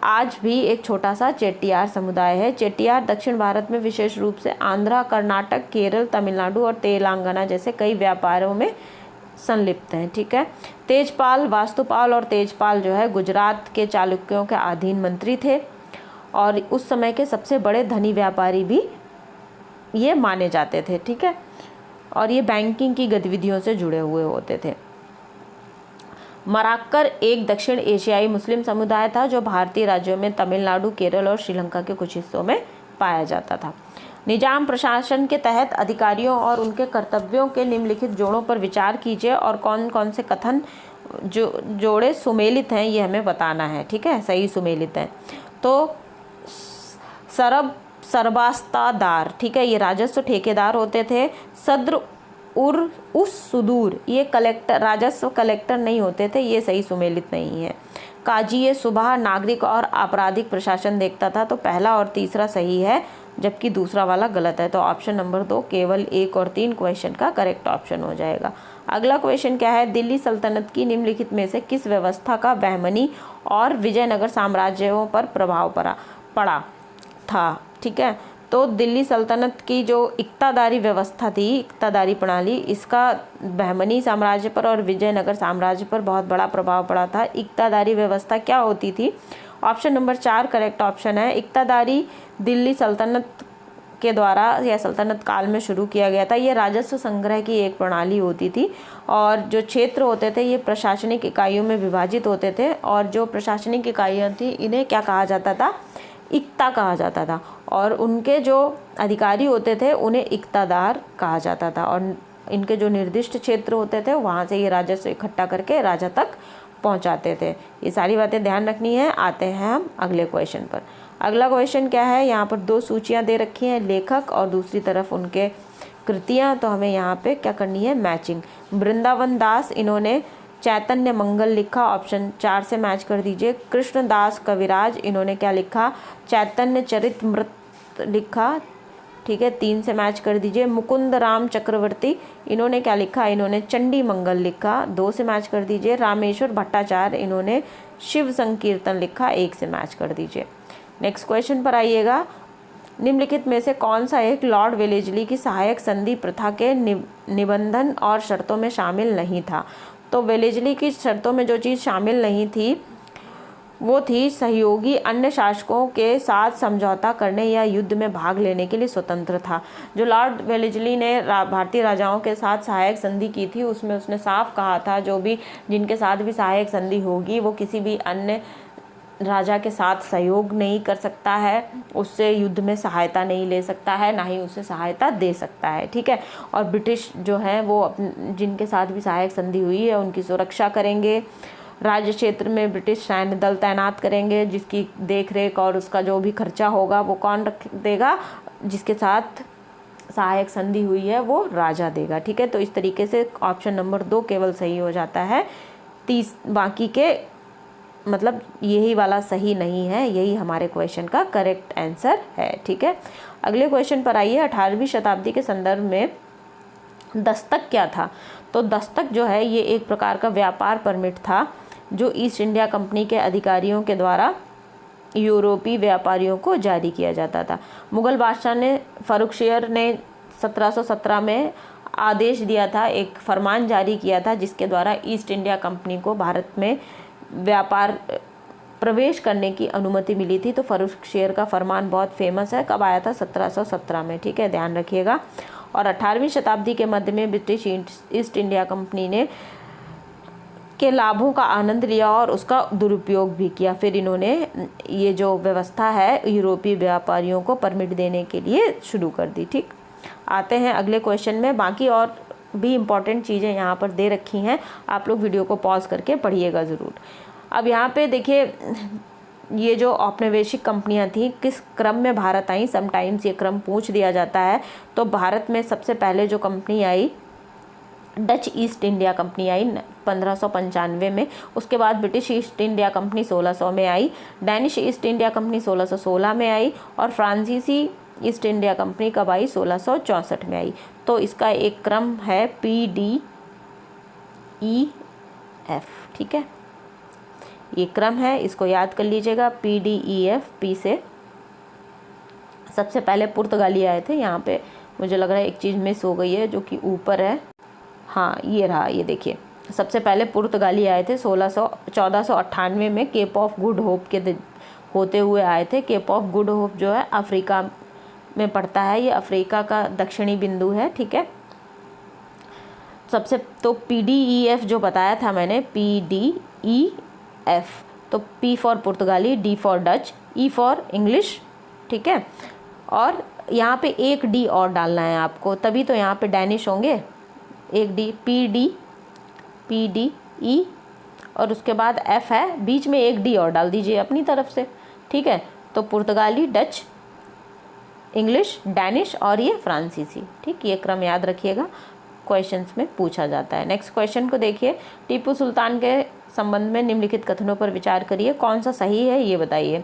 आज भी एक छोटा सा चेट्टियार समुदाय है। चेट्टियार दक्षिण भारत में विशेष रूप से आंध्रा, कर्नाटक, केरल, तमिलनाडु और तेलंगाना जैसे कई व्यापारों में संलिप्त हैं। ठीक है, तेजपाल, वास्तुपाल और तेजपाल जो है गुजरात के चालुक्यों के अधीन मंत्री थे और उस समय के सबसे बड़े धनी व्यापारी भी ये माने जाते थे। ठीक है, और ये बैंकिंग की गतिविधियों से जुड़े हुए होते थे। मराक्कर एक दक्षिण एशियाई मुस्लिम समुदाय था जो भारतीय राज्यों में तमिलनाडु, केरल और श्रीलंका के कुछ हिस्सों में पाया जाता था। निजाम प्रशासन के तहत अधिकारियों और उनके कर्तव्यों के निम्नलिखित जोड़ों पर विचार कीजिए और कौन कौन से कथन जो जोड़े सुमेलित हैं ये हमें बताना है। ठीक है, सही सुमेलित हैं। तो सरबास्तादार, ठीक है, ये राजस्व ठेकेदार होते थे। सद्र उस सुदूर ये कलेक्टर, राजस्व कलेक्टर नहीं होते थे, ये सही सुमेलित नहीं है। काजी ये सुबह नागरिक और आपराधिक प्रशासन देखता था। तो पहला और तीसरा सही है जबकि दूसरा वाला गलत है। तो ऑप्शन नंबर 2 केवल 1 और 3 क्वेश्चन का करेक्ट ऑप्शन हो जाएगा। अगला क्वेश्चन क्या है? दिल्ली सल्तनत की निम्नलिखित में से किस व्यवस्था का बहमनी और विजयनगर साम्राज्यों पर प्रभाव पड़ा था? ठीक है, तो दिल्ली सल्तनत की जो इक्तादारी व्यवस्था थी, इक्तादारी प्रणाली, इसका बहमनी साम्राज्य पर और विजयनगर साम्राज्य पर बहुत बड़ा प्रभाव पड़ा था। इक्तादारी व्यवस्था क्या होती थी? ऑप्शन नंबर 4 करेक्ट ऑप्शन है। इक्तादारी दिल्ली सल्तनत के द्वारा या सल्तनत काल में शुरू किया गया था। ये राजस्व संग्रह की एक प्रणाली होती थी और जो क्षेत्र होते थे ये प्रशासनिक इकाइयों में विभाजित होते थे और जो प्रशासनिक इकाइयाँ थी इन्हें क्या कहा जाता था? इक्ता कहा जाता था और उनके जो अधिकारी होते थे उन्हें इक्तादार कहा जाता था और इनके जो निर्दिष्ट क्षेत्र होते थे वहाँ से ये राजस्व इकट्ठा करके राजा तक पहुँचाते थे। ये सारी बातें ध्यान रखनी है। आते हैं हम अगले क्वेश्चन पर। अगला क्वेश्चन क्या है? यहाँ पर 2 सूचियाँ दे रखी हैं, लेखक और दूसरी तरफ उनके कृतियाँ। तो हमें यहाँ पे क्या करनी है? मैचिंग। वृंदावन दास इन्होंने चैतन्य मंगल लिखा, ऑप्शन 4 से मैच कर दीजिए। कृष्णदास कविराज इन्होंने क्या लिखा? चैतन्य चरितमृत लिखा, ठीक है, 3 से मैच कर दीजिए। मुकुंद राम चक्रवर्ती इन्होंने क्या लिखा? इन्होंने चंडी मंगल लिखा, 2 से मैच कर दीजिए। रामेश्वर भट्टाचार्य इन्होंने शिव संकीर्तन लिखा, 1 से मैच कर दीजिए। नेक्स्ट क्वेश्चन पर आइएगा। निम्नलिखित में से कौन सा एक लॉर्ड वेलेस्ली की सहायक संधि प्रथा के निबंधन और शर्तों में शामिल नहीं था? तो वेलेस्ली की शर्तों में जो चीज़ शामिल नहीं थी वो थी सहयोगी अन्य शासकों के साथ समझौता करने या युद्ध में भाग लेने के लिए स्वतंत्र था। जो लॉर्ड वेलेस्ली ने भारतीय राजाओं के साथ सहायक संधि की थी उसमें उसने साफ कहा था जो भी जिनके साथ भी सहायक संधि होगी वो किसी भी अन्य राजा के साथ सहयोग नहीं कर सकता है, उससे युद्ध में सहायता नहीं ले सकता है, ना ही उसे सहायता दे सकता है। ठीक है, और ब्रिटिश जो है वो जिनके साथ भी सहायक संधि हुई है उनकी सुरक्षा करेंगे। राज्य क्षेत्र में ब्रिटिश सैन्य दल तैनात करेंगे जिसकी देखरेख और उसका जो भी खर्चा होगा वो कौन रख देगा, जिसके साथ सहायक संधि हुई है वो राजा देगा। ठीक है, तो इस तरीके से ऑप्शन नंबर 2 केवल सही हो जाता है, 30 बाकी के मतलब यही वाला सही नहीं है, यही हमारे क्वेश्चन का करेक्ट आंसर है। ठीक है, अगले क्वेश्चन पर आइए। 18वीं शताब्दी के संदर्भ में दस्तक क्या था? तो दस्तक जो है ये एक प्रकार का व्यापार परमिट था जो ईस्ट इंडिया कंपनी के अधिकारियों के द्वारा यूरोपीय व्यापारियों को जारी किया जाता था। मुगल बादशाह ने फर्रुखशियर ने 1717 में आदेश दिया था, एक फरमान जारी किया था जिसके द्वारा ईस्ट इंडिया कंपनी को भारत में व्यापार प्रवेश करने की अनुमति मिली थी। तो फर्रुखशियर का फरमान बहुत फेमस है, कब आया था? 1717 में। ठीक है, ध्यान रखिएगा। और 18वीं शताब्दी के मध्य में ब्रिटिश ईस्ट इंडिया कंपनी ने के लाभों का आनंद लिया और उसका दुरुपयोग भी किया। फिर इन्होंने ये जो व्यवस्था है यूरोपीय व्यापारियों को परमिट देने के लिए शुरू कर दी। ठीक, आते हैं अगले क्वेश्चन में। बाकी और भी इम्पॉर्टेंट चीज़ें यहाँ पर दे रखी हैं, आप लोग वीडियो को पॉज करके पढ़िएगा ज़रूर। अब यहाँ पे देखिए ये जो औपनिवेशिक कंपनियाँ थीं किस क्रम में भारत आई, समटाइम्स ये क्रम पूछ दिया जाता है। तो भारत में सबसे पहले जो कंपनी आई डच ईस्ट इंडिया कंपनी आई 1595 में, उसके बाद ब्रिटिश ईस्ट इंडिया कंपनी 1600 में आई, डैनिश ईस्ट इंडिया कंपनी 1616 में आई और फ्रांसीसी ईस्ट इंडिया कंपनी कब आई? 1664 में आई। तो इसका एक क्रम है PDEF। ठीक है, ये क्रम है, इसको याद कर लीजिएगा PDEF। पी से सबसे पहले पुर्तगाली आए थे। यहाँ पे मुझे लग रहा है एक चीज़ मिस हो गई है जो कि ऊपर है, हाँ ये रहा, ये देखिए सबसे पहले पुर्तगाली आए थे 1498 में केप ऑफ गुड होप के होते हुए आए थे। केप ऑफ गुड होप जो है अफ्रीका में पड़ता है, ये अफ्रीका का दक्षिणी बिंदु है। ठीक है, सबसे तो PDEF जो बताया था मैंने PDEF, तो P फॉर पुर्तगाली, D for Dutch, E for English. ठीक है, और यहाँ पे एक D और डालना है आपको, तभी तो यहाँ पे डैनिश होंगे। एक D, PDE और उसके बाद F है, बीच में एक D और डाल दीजिए अपनी तरफ से। ठीक है, तो पुर्तगाली, डच, इंग्लिश, डैनिश और ये फ्रांसीसी। ठीक, ये क्रम याद रखिएगा, क्वेश्चंस में पूछा जाता है। नेक्स्ट क्वेश्चन को देखिए। टीपू सुल्तान के संबंध में निम्नलिखित कथनों पर विचार करिए, कौन सा सही है ये बताइए।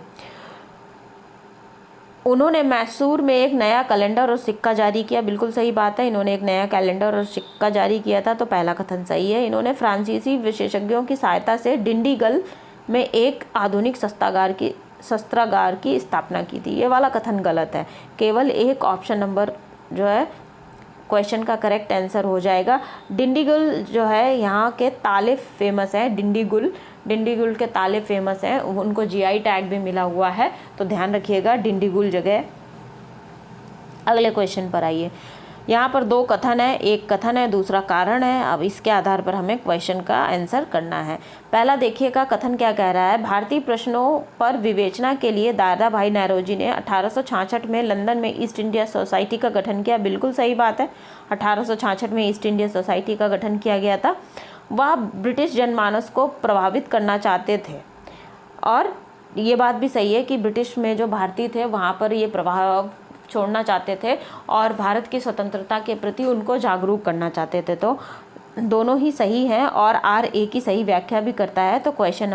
उन्होंने मैसूर में एक नया कैलेंडर और सिक्का जारी किया, बिल्कुल सही बात है, इन्होंने एक नया कैलेंडर और सिक्का जारी किया था, तो पहला कथन सही है। इन्होंने फ्रांसीसी विशेषज्ञों की सहायता से डिंडीगल में एक आधुनिक शस्त्रागार की स्थापना की थी, ये वाला कथन गलत है। केवल एक ऑप्शन नंबर जो है क्वेश्चन का करेक्ट आंसर हो जाएगा। डिंडीगुल जो है यहाँ के ताले फेमस है, डिंडीगुल के ताले फेमस हैं, उनको GI टैग भी मिला हुआ है, तो ध्यान रखिएगा डिंडीगुल जगह। अगले क्वेश्चन पर आइए। यहाँ पर 2 कथन है, एक कथन है दूसरा कारण है। अब इसके आधार पर हमें क्वेश्चन का आंसर करना है। पहला देखिएगा कथन क्या कह रहा है। भारतीय प्रश्नों पर विवेचना के लिए दादा भाई नौरोजी ने 1866 में लंदन में ईस्ट इंडिया सोसाइटी का गठन किया, बिल्कुल सही बात है। 1866 में ईस्ट इंडिया सोसाइटी का गठन किया गया था। वह ब्रिटिश जनमानस को प्रभावित करना चाहते थे और ये बात भी सही है कि ब्रिटिश में जो भारतीय थे वहाँ पर ये प्रभाव छोड़ना चाहते थे और भारत की स्वतंत्रता के प्रति उनको जागरूक करना चाहते थे। तो दोनों ही सही हैं और RA की सही व्याख्या भी करता है। तो ऑप्शन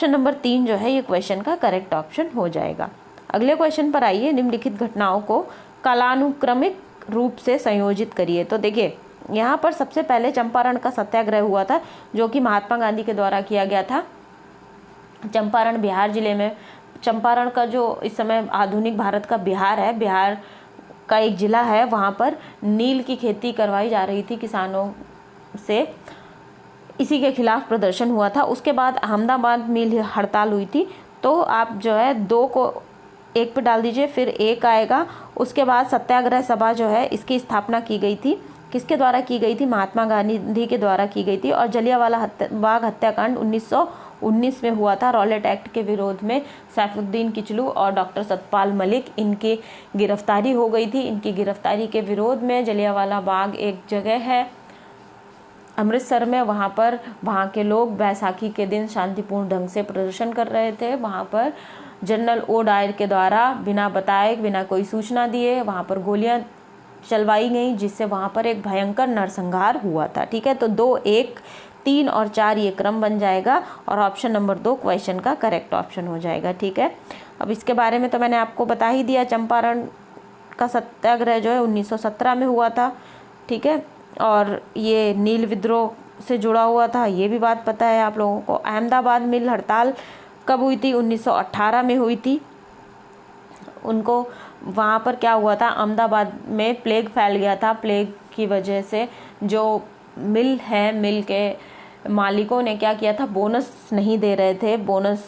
नंबर 3 जो है ये क्वेश्चन का करेक्ट ऑप्शन हो जाएगा। अगले क्वेश्चन पर आइए। निम्नलिखित घटनाओं को कालानुक्रमिक रूप से संयोजित करिए। तो देखिए यहाँ पर सबसे पहले चंपारण का सत्याग्रह हुआ था जो कि महात्मा गांधी के द्वारा किया गया था। चंपारण बिहार जिले में, चंपारण का जो इस समय आधुनिक भारत का बिहार है, बिहार का एक ज़िला है, वहाँ पर नील की खेती करवाई जा रही थी किसानों से। इसी के खिलाफ प्रदर्शन हुआ था। उसके बाद अहमदाबाद मिल हड़ताल हुई थी। तो आप जो है 2 को 1 पे डाल दीजिए, फिर 1 आएगा। उसके बाद सत्याग्रह सभा जो है इसकी स्थापना की गई थी। किसके द्वारा की गई थी? महात्मा गांधी के द्वारा की गई थी। और जलियांवाला बाग हत्याकांड 1919 में हुआ था। रॉलेट एक्ट के विरोध में सैफुद्दीन किचलू और डॉक्टर सतपाल मलिक, इनकी गिरफ्तारी हो गई थी। इनकी गिरफ्तारी के विरोध में जलियांवाला बाग एक जगह है अमृतसर में, वहाँ के लोग बैसाखी के दिन शांतिपूर्ण ढंग से प्रदर्शन कर रहे थे। वहाँ पर जनरल ओ डायर के द्वारा बिना बताए, बिना कोई सूचना दिए वहाँ पर गोलियां चलवाई गई, जिससे वहाँ पर एक भयंकर नरसंहार हुआ था। ठीक है, तो 2, 1, 3 और 4 ये क्रम बन जाएगा और ऑप्शन नंबर 2 क्वेश्चन का करेक्ट ऑप्शन हो जाएगा। ठीक है, अब इसके बारे में तो मैंने आपको बता ही दिया। चंपारण का सत्याग्रह जो है 1917 में हुआ था। ठीक है, और ये नील विद्रोह से जुड़ा हुआ था, ये भी बात पता है आप लोगों को। अहमदाबाद मिल हड़ताल कब हुई थी? 1918 में हुई थी। उनको वहाँ पर क्या हुआ था? अहमदाबाद में प्लेग फैल गया था। प्लेग की वजह से जो मिल है, मिल के मालिकों ने क्या किया था? बोनस नहीं दे रहे थे। बोनस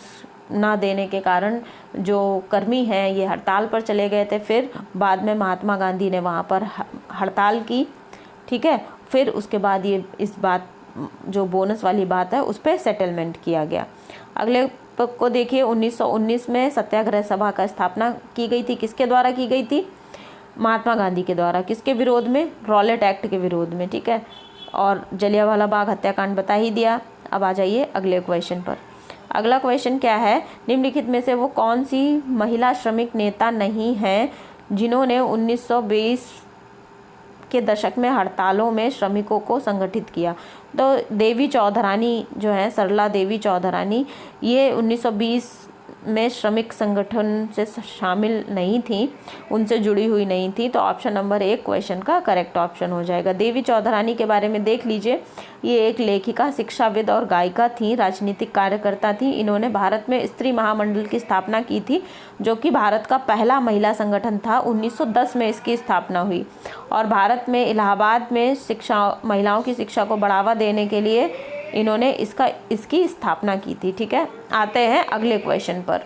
ना देने के कारण जो कर्मी हैं ये हड़ताल पर चले गए थे। फिर बाद में महात्मा गांधी ने वहाँ पर हड़ताल की। ठीक है, फिर उसके बाद ये इस बात जो बोनस वाली बात है उस पर सेटलमेंट किया गया। अगले को देखिए, 1919 में सत्याग्रह सभा का स्थापना की गई थी। किसके द्वारा की गई थी? महात्मा गांधी के द्वारा। किसके विरोध में? रॉलेट एक्ट के विरोध में। ठीक है, और जलियांवाला बाग हत्याकांड बता ही दिया। अब आ जाइए अगले क्वेश्चन पर। अगला क्वेश्चन क्या है? निम्नलिखित में से वो कौन सी महिला श्रमिक नेता नहीं है जिन्होंने 1920 के दशक में हड़तालों में श्रमिकों को संगठित किया? तो देवी चौधरानी जो है, सरला देवी चौधरानी, ये 1920 में श्रमिक संगठन से शामिल नहीं थी, उनसे जुड़ी हुई नहीं थी। तो ऑप्शन नंबर 1 क्वेश्चन का करेक्ट ऑप्शन हो जाएगा। देवी चौधरानी के बारे में देख लीजिए। ये एक लेखिका, शिक्षाविद और गायिका थी, राजनीतिक कार्यकर्ता थी। इन्होंने भारत में स्त्री महामंडल की स्थापना की थी, जो कि भारत का पहला महिला संगठन था। 1910 में इसकी स्थापना हुई और भारत में इलाहाबाद में महिलाओं की शिक्षा को बढ़ावा देने के लिए इन्होंने इसकी स्थापना की थी। ठीक है, आते हैं अगले क्वेश्चन पर।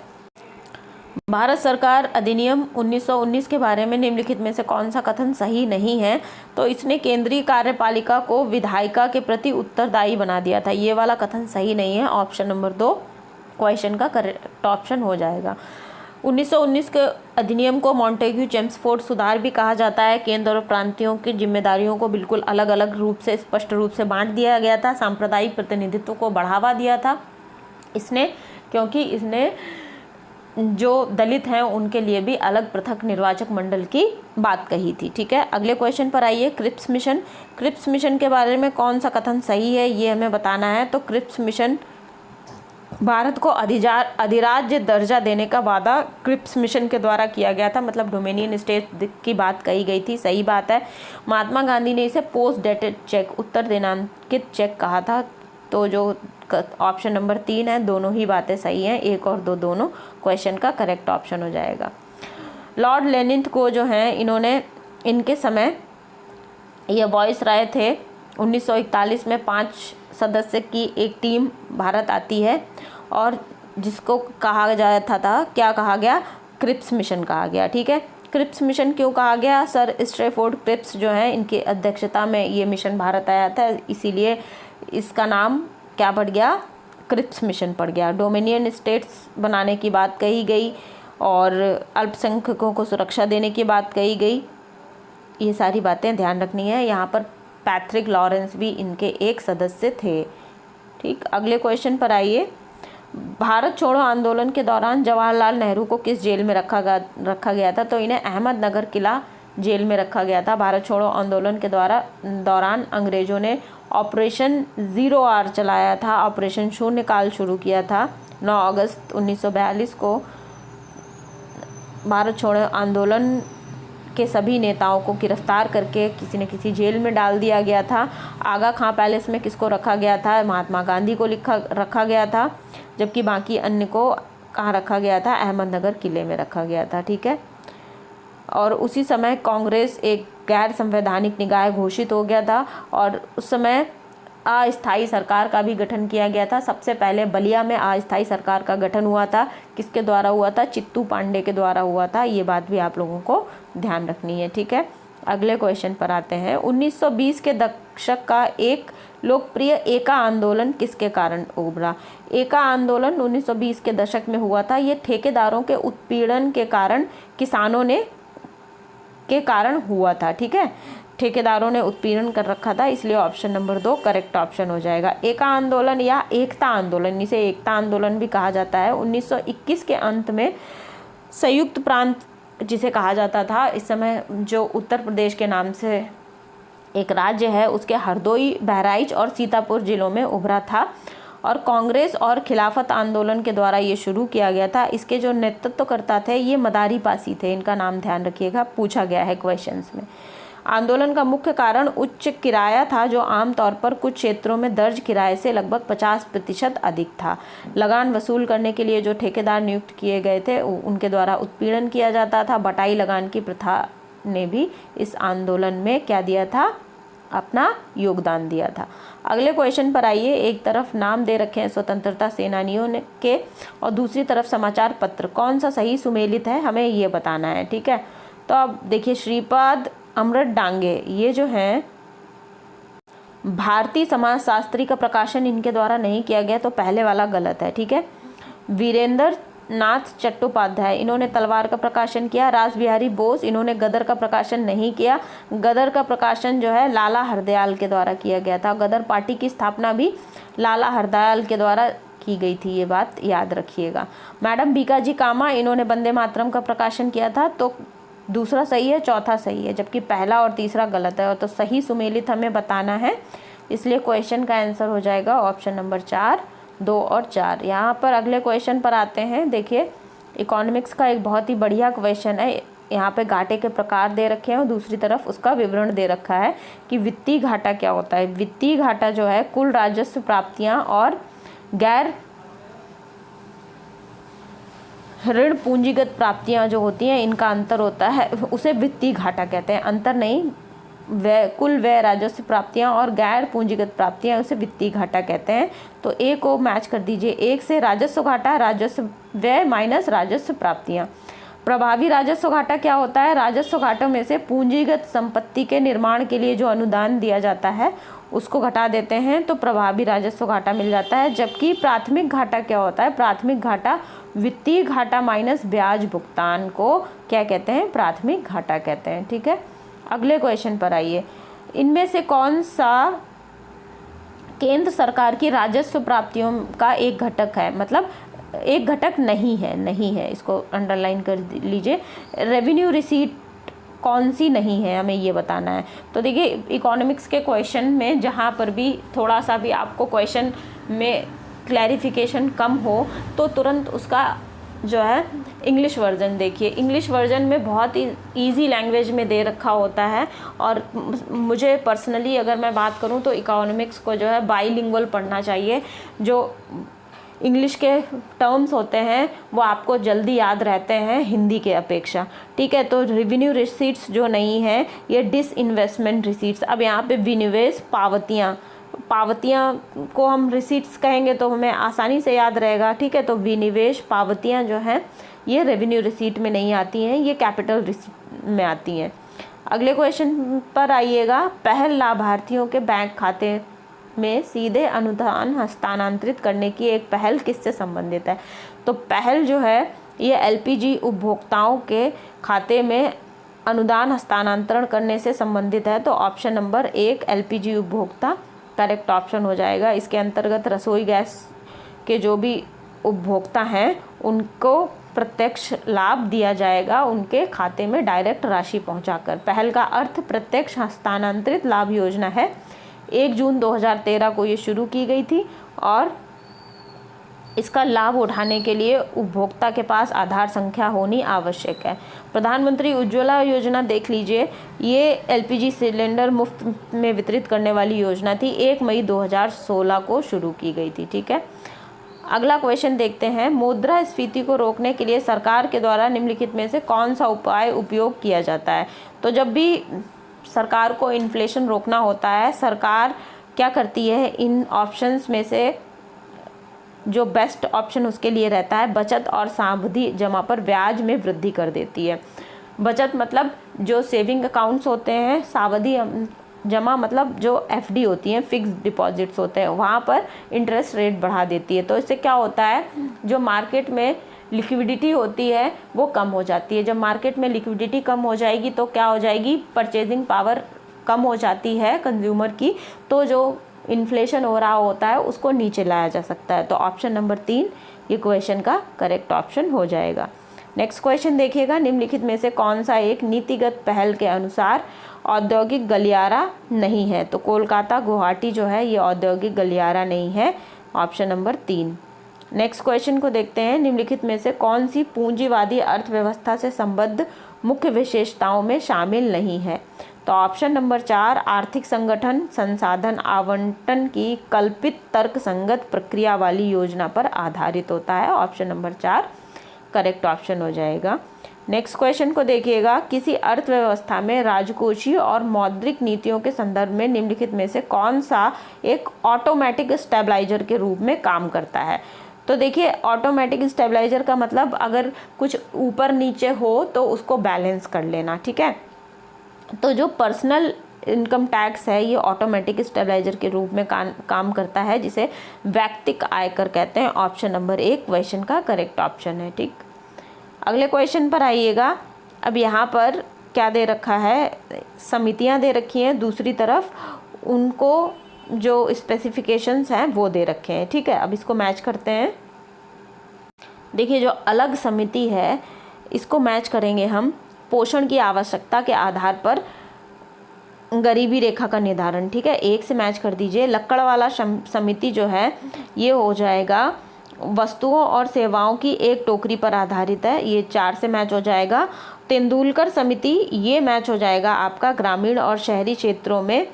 भारत सरकार अधिनियम 1919 के बारे में निम्नलिखित में से कौन सा कथन सही नहीं है? तो इसने केंद्रीय कार्यपालिका को विधायिका के प्रति उत्तरदायी बना दिया था। ये वाला कथन सही नहीं है। ऑप्शन नंबर 2 क्वेश्चन का करेक्ट ऑप्शन हो जाएगा। 1919 के अधिनियम को मॉन्टेग्यू चेम्सफोर्ड सुधार भी कहा जाता है। केंद्र और प्रांतियों की जिम्मेदारियों को बिल्कुल अलग अलग रूप से, स्पष्ट रूप से बांट दिया गया था। सांप्रदायिक प्रतिनिधित्व को बढ़ावा दिया था इसने, क्योंकि इसने जो दलित हैं उनके लिए भी अलग पृथक निर्वाचक मंडल की बात कही थी। ठीक है, अगले क्वेश्चन पर आइए। Cripps mission. क्रिप्स मिशन के बारे में कौन सा कथन सही है, ये हमें बताना है। तो क्रिप्स मिशन, भारत को अधिराज्य दर्जा देने का वादा क्रिप्स मिशन के द्वारा किया गया था, मतलब डोमिनियन स्टेट की बात कही गई थी। सही बात है। महात्मा गांधी ने इसे पोस्ट डेटेड चेक, उत्तर दिनांकित चेक कहा था। तो जो ऑप्शन नंबर 3 है, दोनों ही बातें सही हैं। 1 और 2 दोनों क्वेश्चन का करेक्ट ऑप्शन हो जाएगा। लॉर्ड लेनिन को जो है, इन्होंने इनके समय ये वॉइस राय थे। 1941 में 5 सदस्य की एक टीम भारत आती है और जिसको कहा जाता था, क्या कहा गया? क्रिप्स मिशन कहा गया। ठीक है, क्रिप्स मिशन क्यों कहा गया? सर स्ट्रैफोर्ड क्रिप्स जो है, इनकी अध्यक्षता में ये मिशन भारत आया था, इसीलिए इसका नाम क्या पड़ गया? क्रिप्स मिशन पड़ गया। डोमिनियन स्टेट्स बनाने की बात कही गई और अल्पसंख्यकों को सुरक्षा देने की बात कही गई। ये सारी बातें ध्यान रखनी है। यहाँ पर पैट्रिक लॉरेंस भी इनके एक सदस्य थे। ठीक, अगले क्वेश्चन पर आइए। भारत छोड़ो आंदोलन के दौरान जवाहरलाल नेहरू को किस जेल में रखा गया था? तो इन्हें अहमदनगर किला जेल में रखा गया था। भारत छोड़ो आंदोलन के दौरान अंग्रेजों ने ऑपरेशन 0R चलाया था, ऑपरेशन शून्यकाल शुरू किया था। 9 अगस्त 1942 को भारत छोड़ो आंदोलन के सभी नेताओं को गिरफ्तार करके किसी न किसी जेल में डाल दिया गया था। आगा खां पैलेस में किसको रखा गया था? महात्मा गांधी को रखा गया था, जबकि बाकी अन्य को कहाँ रखा गया था? अहमदनगर किले में रखा गया था। ठीक है, और उसी समय कांग्रेस एक गैर संवैधानिक निकाय घोषित हो गया था और उस समय अस्थायी सरकार का भी गठन किया गया था। सबसे पहले बलिया में अस्थायी सरकार का गठन हुआ था। किसके द्वारा हुआ था? चित्तू पांडे के द्वारा हुआ था। ये बात भी आप लोगों को ध्यान रखनी है, ठीक है। अगले क्वेश्चन पर आते हैं। 1920 के दशक का एक लोकप्रिय एका आंदोलन किसके कारण उभरा? एका आंदोलन 1920 के दशक में हुआ था। ये ठेकेदारों के उत्पीड़न के कारण किसानों ने के कारण हुआ था, ठीक है। ठेकेदारों ने उत्पीड़न कर रखा था, इसलिए ऑप्शन नंबर 2 करेक्ट ऑप्शन हो जाएगा। एका आंदोलन या एकता आंदोलन, इसे एकता आंदोलन भी कहा जाता है। 1921 के अंत में संयुक्त प्रांत जिसे कहा जाता था, इस समय जो उत्तर प्रदेश के नाम से एक राज्य है, उसके हरदोई, बहराइच और सीतापुर जिलों में उभरा था और कांग्रेस और खिलाफत आंदोलन के द्वारा ये शुरू किया गया था। इसके जो नेतृत्वकर्ता थे ये मदारी पासी थे, इनका नाम ध्यान रखिएगा, पूछा गया है क्वेश्चंस में। आंदोलन का मुख्य कारण उच्च किराया था, जो आमतौर पर कुछ क्षेत्रों में दर्ज किराए से लगभग 50% अधिक था। लगान वसूल करने के लिए जो ठेकेदार नियुक्त किए गए थे उनके द्वारा उत्पीड़न किया जाता था। बटाई लगान की प्रथा ने भी इस आंदोलन में क्या दिया था? अपना योगदान दिया था। अगले क्वेश्चन पर आइए। एक तरफ नाम दे रखे हैं स्वतंत्रता सेनानियों के और दूसरी तरफ समाचार पत्र, कौन सा सही सुमेलित है हमें ये बताना है, ठीक है। तो अब देखिए, श्रीपाद अमृत डांगे ये जो हैं भारतीय समाजशास्त्री का प्रकाशन इनके द्वारा नहीं किया गया, तो पहले वाला गलत है, ठीक है। वीरेंद्र नाथ चट्टोपाध्याय, इन्होंने तलवार का प्रकाशन किया। रासबिहारी बोस, इन्होंने गदर का प्रकाशन नहीं किया। गदर का प्रकाशन जो है लाला हरदयाल के द्वारा किया गया था। गदर पार्टी की स्थापना भी लाला हरदयाल के द्वारा की गई थी, ये बात याद रखिएगा। मैडम भीकाजी कामा, इन्होंने वंदे मातरम का प्रकाशन किया था, तो दूसरा सही है, चौथा सही है, जबकि पहला और तीसरा गलत है। और तो सही सुमेलित हमें बताना है, इसलिए क्वेश्चन का आंसर हो जाएगा ऑप्शन नंबर 4, 2 और 4। यहाँ पर अगले क्वेश्चन पर आते हैं। देखिए, इकोनॉमिक्स का एक बहुत ही बढ़िया क्वेश्चन है। यहाँ पे घाटे के प्रकार दे रखे हैं और दूसरी तरफ उसका विवरण दे रखा है कि वित्तीय घाटा क्या होता है। वित्तीय घाटा जो है कुल राजस्व प्राप्तियाँ और गैर ऋण पूंजीगत प्राप्तियां जो होती हैं, इनका अंतर होता है, उसे वित्तीय घाटा कहते हैं। अंतर नहीं, व्यय, कुल व्यय राजस्व प्राप्तियां और गैर पूंजीगत प्राप्तियां, उसे वित्तीय घाटा कहते हैं। तो ए को मैच कर दीजिए। एक से राजस्व घाटा, राजस्व व्यय माइनस राजस्व प्राप्तियां। प्रभावी राजस्व घाटा क्या होता है? राजस्व घाटों में से पूंजीगत संपत्ति के निर्माण के लिए जो अनुदान दिया जाता है उसको घटा देते हैं, तो प्रभावी राजस्व घाटा मिल जाता है। जबकि प्राथमिक घाटा क्या होता है? प्राथमिक घाटा वित्तीय घाटा माइनस ब्याज भुगतान को क्या कहते हैं? प्राथमिक घाटा कहते हैं, ठीक है। अगले क्वेश्चन पर आइए। इनमें से कौन सा केंद्र सरकार की राजस्व प्राप्तियों का एक घटक है? मतलब एक घटक नहीं है, इसको अंडरलाइन कर लीजिए। रेवेन्यू रिसीट कौन सी नहीं है, हमें ये बताना है। तो देखिए, इकोनॉमिक्स के क्वेश्चन में जहाँ पर भी थोड़ा सा भी आपको क्वेश्चन में क्लैरिफिकेशन कम हो तो तुरंत उसका जो है इंग्लिश वर्जन देखिए। इंग्लिश वर्जन में बहुत ही ईजी लैंग्वेज में दे रखा होता है। और मुझे पर्सनली अगर मैं बात करूं तो इकोनॉमिक्स को जो है बाईलिंगुअल पढ़ना चाहिए। जो इंग्लिश के टर्म्स होते हैं वो आपको जल्दी याद रहते हैं हिंदी के अपेक्षा, ठीक है। तो रेवेन्यू रिसीट्स जो नहीं है, ये डिसइन्वेस्टमेंट रिसीट्स। अब यहाँ पे विनिवेश पावतियाँ को हम रिसीट्स कहेंगे तो हमें आसानी से याद रहेगा, ठीक है। तो विनिवेश पावतियाँ जो हैं ये रेवेन्यू रिसीट में नहीं आती हैं, ये कैपिटल रिसीट में आती हैं। अगले क्वेश्चन पर आइएगा। पहल लाभार्थियों के बैंक खाते में सीधे अनुदान हस्तांतरित करने की एक पहल किससे संबंधित है? तो पहल जो है ये एलपीजी उपभोक्ताओं के खाते में अनुदान हस्तांतरण करने से संबंधित है। तो ऑप्शन नंबर 1 एलपीजी उपभोक्ता करेक्ट ऑप्शन हो जाएगा। इसके अंतर्गत रसोई गैस के जो भी उपभोक्ता हैं उनको प्रत्यक्ष लाभ दिया जाएगा, उनके खाते में डायरेक्ट राशि पहुंचाकर। पहल का अर्थ प्रत्यक्ष हस्तांतरित लाभ योजना है। 1 जून 2013 को ये शुरू की गई थी और इसका लाभ उठाने के लिए उपभोक्ता के पास आधार संख्या होनी आवश्यक है। प्रधानमंत्री उज्ज्वला योजना देख लीजिए, ये एलपीजी सिलेंडर मुफ्त में वितरित करने वाली योजना थी। 1 मई 2016 को शुरू की गई थी, ठीक है। अगला क्वेश्चन देखते हैं। मुद्रास्फीति को रोकने के लिए सरकार के द्वारा निम्नलिखित में से कौन सा उपाय उपयोग किया जाता है? तो जब भी सरकार को इन्फ्लेशन रोकना होता है, सरकार क्या करती है, इन ऑप्शंस में से जो बेस्ट ऑप्शन उसके लिए रहता है, बचत और सावधि जमा पर ब्याज में वृद्धि कर देती है। बचत मतलब जो सेविंग अकाउंट्स होते हैं, सावधि जमा मतलब जो एफडी होती हैं, फिक्स डिपॉजिट्स होते हैं, वहाँ पर इंटरेस्ट रेट बढ़ा देती है। तो इससे क्या होता है, जो मार्केट में लिक्विडिटी होती है वो कम हो जाती है। जब मार्केट में लिक्विडिटी कम हो जाएगी तो क्या हो जाएगी, परचेजिंग पावर कम हो जाती है कंज्यूमर की, तो जो इन्फ्लेशन हो रहा होता है उसको नीचे लाया जा सकता है। तो ऑप्शन नंबर 3 ये क्वेश्चन का करेक्ट ऑप्शन हो जाएगा। नेक्स्ट क्वेश्चन देखिएगा, निम्नलिखित में से कौन सा एक नीतिगत पहल के अनुसार औद्योगिक गलियारा नहीं है। तो कोलकाता गुवाहाटी जो है ये औद्योगिक गलियारा नहीं है, ऑप्शन नंबर 3। नेक्स्ट क्वेश्चन को देखते हैं, निम्नलिखित में से कौन सी पूंजीवादी अर्थव्यवस्था से संबद्ध मुख्य विशेषताओं में शामिल नहीं है। तो ऑप्शन नंबर 4 आर्थिक संगठन संसाधन आवंटन की कल्पित तर्कसंगत प्रक्रिया वाली योजना पर आधारित होता है, ऑप्शन नंबर 4 करेक्ट ऑप्शन हो जाएगा। नेक्स्ट क्वेश्चन को देखिएगा, किसी अर्थव्यवस्था में राजकोषीय और मौद्रिक नीतियों के संदर्भ में निम्नलिखित में से कौन सा एक ऑटोमेटिक स्टेबलाइजर के रूप में काम करता है। तो देखिए, ऑटोमेटिक स्टेबलाइजर का मतलब अगर कुछ ऊपर नीचे हो तो उसको बैलेंस कर लेना, ठीक है। तो जो पर्सनल इनकम टैक्स है ये ऑटोमेटिक स्टेबलाइजर के रूप में काम करता है, जिसे व्यक्तिगत आयकर कहते हैं, ऑप्शन नंबर 1 क्वेश्चन का करेक्ट ऑप्शन है। ठीक, अगले क्वेश्चन पर आइएगा। अब यहाँ पर क्या दे रखा है, समितियाँ दे रखी हैं, दूसरी तरफ उनको जो स्पेसिफिकेशंस हैं वो दे रखे हैं, ठीक है। अब इसको मैच करते हैं। देखिए, जो अलग समिति है इसको मैच करेंगे हम, पोषण की आवश्यकता के आधार पर गरीबी रेखा का निर्धारण, ठीक है, 1 से मैच कर दीजिए। लक्कड़ वाला समिति जो है ये हो जाएगा वस्तुओं और सेवाओं की एक टोकरी पर आधारित है, ये 4 से मैच हो जाएगा। तेंदुलकर समिति ये मैच हो जाएगा आपका ग्रामीण और शहरी क्षेत्रों में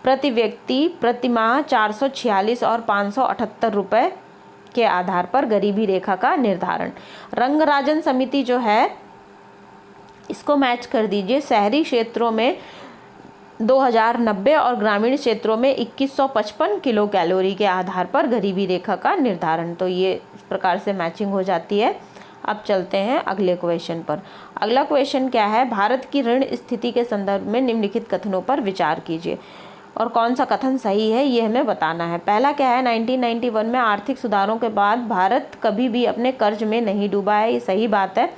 प्रति व्यक्ति प्रति माह 446 और 578 रुपये के आधार पर गरीबी रेखा का निर्धारण। रंगराजन समिति जो है इसको मैच कर दीजिए, शहरी क्षेत्रों में 2090 और ग्रामीण क्षेत्रों में 2155 किलो कैलोरी के आधार पर गरीबी रेखा का निर्धारण। तो ये इस प्रकार से मैचिंग हो जाती है। अब चलते हैं अगले क्वेश्चन पर। अगला क्वेश्चन क्या है, भारत की ऋण स्थिति के संदर्भ में निम्नलिखित कथनों पर विचार कीजिए और कौन सा कथन सही है ये हमें बताना है। पहला क्या है, 1991 में आर्थिक सुधारों के बाद भारत कभी भी अपने कर्ज में नहीं डूबा है, ये सही बात है।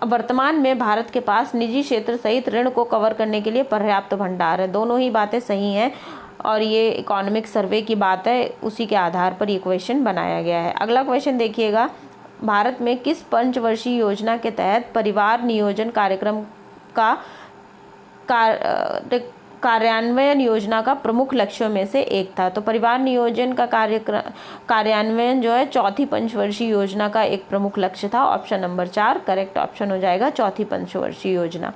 वर्तमान में भारत के पास निजी क्षेत्र सहित ऋण को कवर करने के लिए पर्याप्त भंडार है, दोनों ही बातें सही हैं और ये इकोनॉमिक सर्वे की बात है, उसी के आधार पर ये क्वेश्चन बनाया गया है। अगला क्वेश्चन देखिएगा, भारत में किस पंचवर्षीय योजना के तहत परिवार नियोजन कार्यक्रम का कार्यान्वयन योजना का प्रमुख लक्ष्यों में से एक था। तो परिवार नियोजन का कार्यान्वयन जो है चौथी पंचवर्षीय योजना का एक प्रमुख लक्ष्य था, ऑप्शन नंबर 4 करेक्ट ऑप्शन हो जाएगा, चौथी पंचवर्षीय योजना।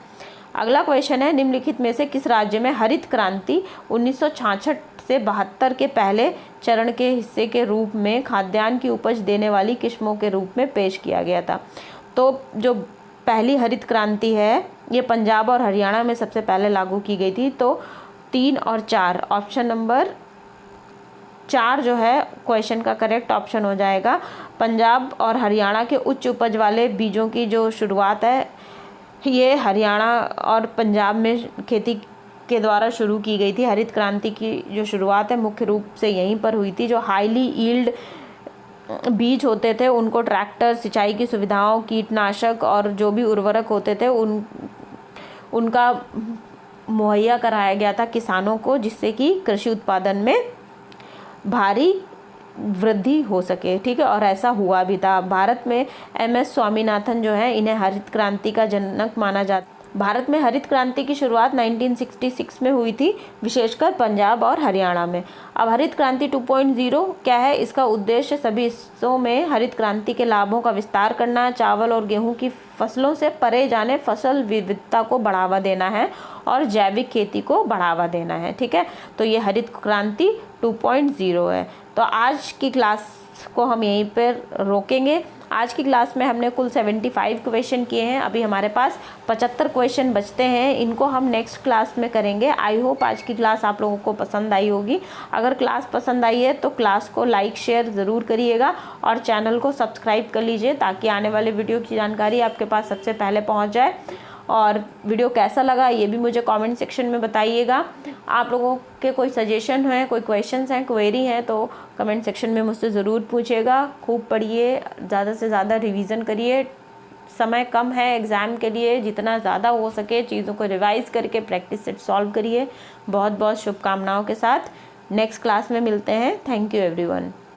अगला क्वेश्चन है, निम्नलिखित में से किस राज्य में हरित क्रांति 1966 से 72 के पहले चरण के हिस्से के रूप में खाद्यान्न की उपज देने वाली किस्मों के रूप में पेश किया गया था। तो जो पहली हरित क्रांति है ये पंजाब और हरियाणा में सबसे पहले लागू की गई थी। तो 3 और 4 ऑप्शन नंबर 4 जो है क्वेश्चन का करेक्ट ऑप्शन हो जाएगा। पंजाब और हरियाणा के उच्च उपज वाले बीजों की जो शुरुआत है ये हरियाणा और पंजाब में खेती के द्वारा शुरू की गई थी। हरित क्रांति की जो शुरुआत है मुख्य रूप से यहीं पर हुई थी। जो हाईली यील्ड बीज होते थे उनको ट्रैक्टर, सिंचाई की सुविधाओं, कीटनाशक और जो भी उर्वरक होते थे उनका मुहैया कराया गया था किसानों को, जिससे कि कृषि उत्पादन में भारी वृद्धि हो सके, ठीक है, और ऐसा हुआ भी था। भारत में MS स्वामीनाथन जो है इन्हें हरित क्रांति का जनक माना जाता। भारत में हरित क्रांति की शुरुआत 1966 में हुई थी, विशेषकर पंजाब और हरियाणा में। अब हरित क्रांति 2.0 क्या है, इसका उद्देश्य सभी हिस्सों में हरित क्रांति के लाभों का विस्तार करना, चावल और गेहूं की फसलों से परे जाने फसल विविधता को बढ़ावा देना है और जैविक खेती को बढ़ावा देना है, ठीक है। तो ये हरित क्रांति 2.0 है। तो आज की क्लास को हम यहीं पर रोकेंगे। आज की क्लास में हमने कुल 75 क्वेश्चन किए हैं। अभी हमारे पास 75 क्वेश्चन बचते हैं, इनको हम नेक्स्ट क्लास में करेंगे। आई होप आज की क्लास आप लोगों को पसंद आई होगी। अगर क्लास पसंद आई है तो क्लास को लाइक शेयर ज़रूर करिएगा और चैनल को सब्सक्राइब कर लीजिए ताकि आने वाले वीडियो की जानकारी आपके पास सबसे पहले पहुँच जाए। और वीडियो कैसा लगा ये भी मुझे कमेंट सेक्शन में बताइएगा। आप लोगों के कोई सजेशन है, कोई क्वेश्चंस हैं, क्वेरी हैं तो कमेंट सेक्शन में मुझसे ज़रूर पूछिएगा। खूब पढ़िए, ज़्यादा से ज़्यादा रिवीजन करिए। समय कम है एग्ज़ाम के लिए, जितना ज़्यादा हो सके चीज़ों को रिवाइज़ करके प्रैक्टिस सेट सॉल्व करिए। बहुत बहुत शुभकामनाओं के साथ नेक्स्ट क्लास में मिलते हैं। Thank you everyone.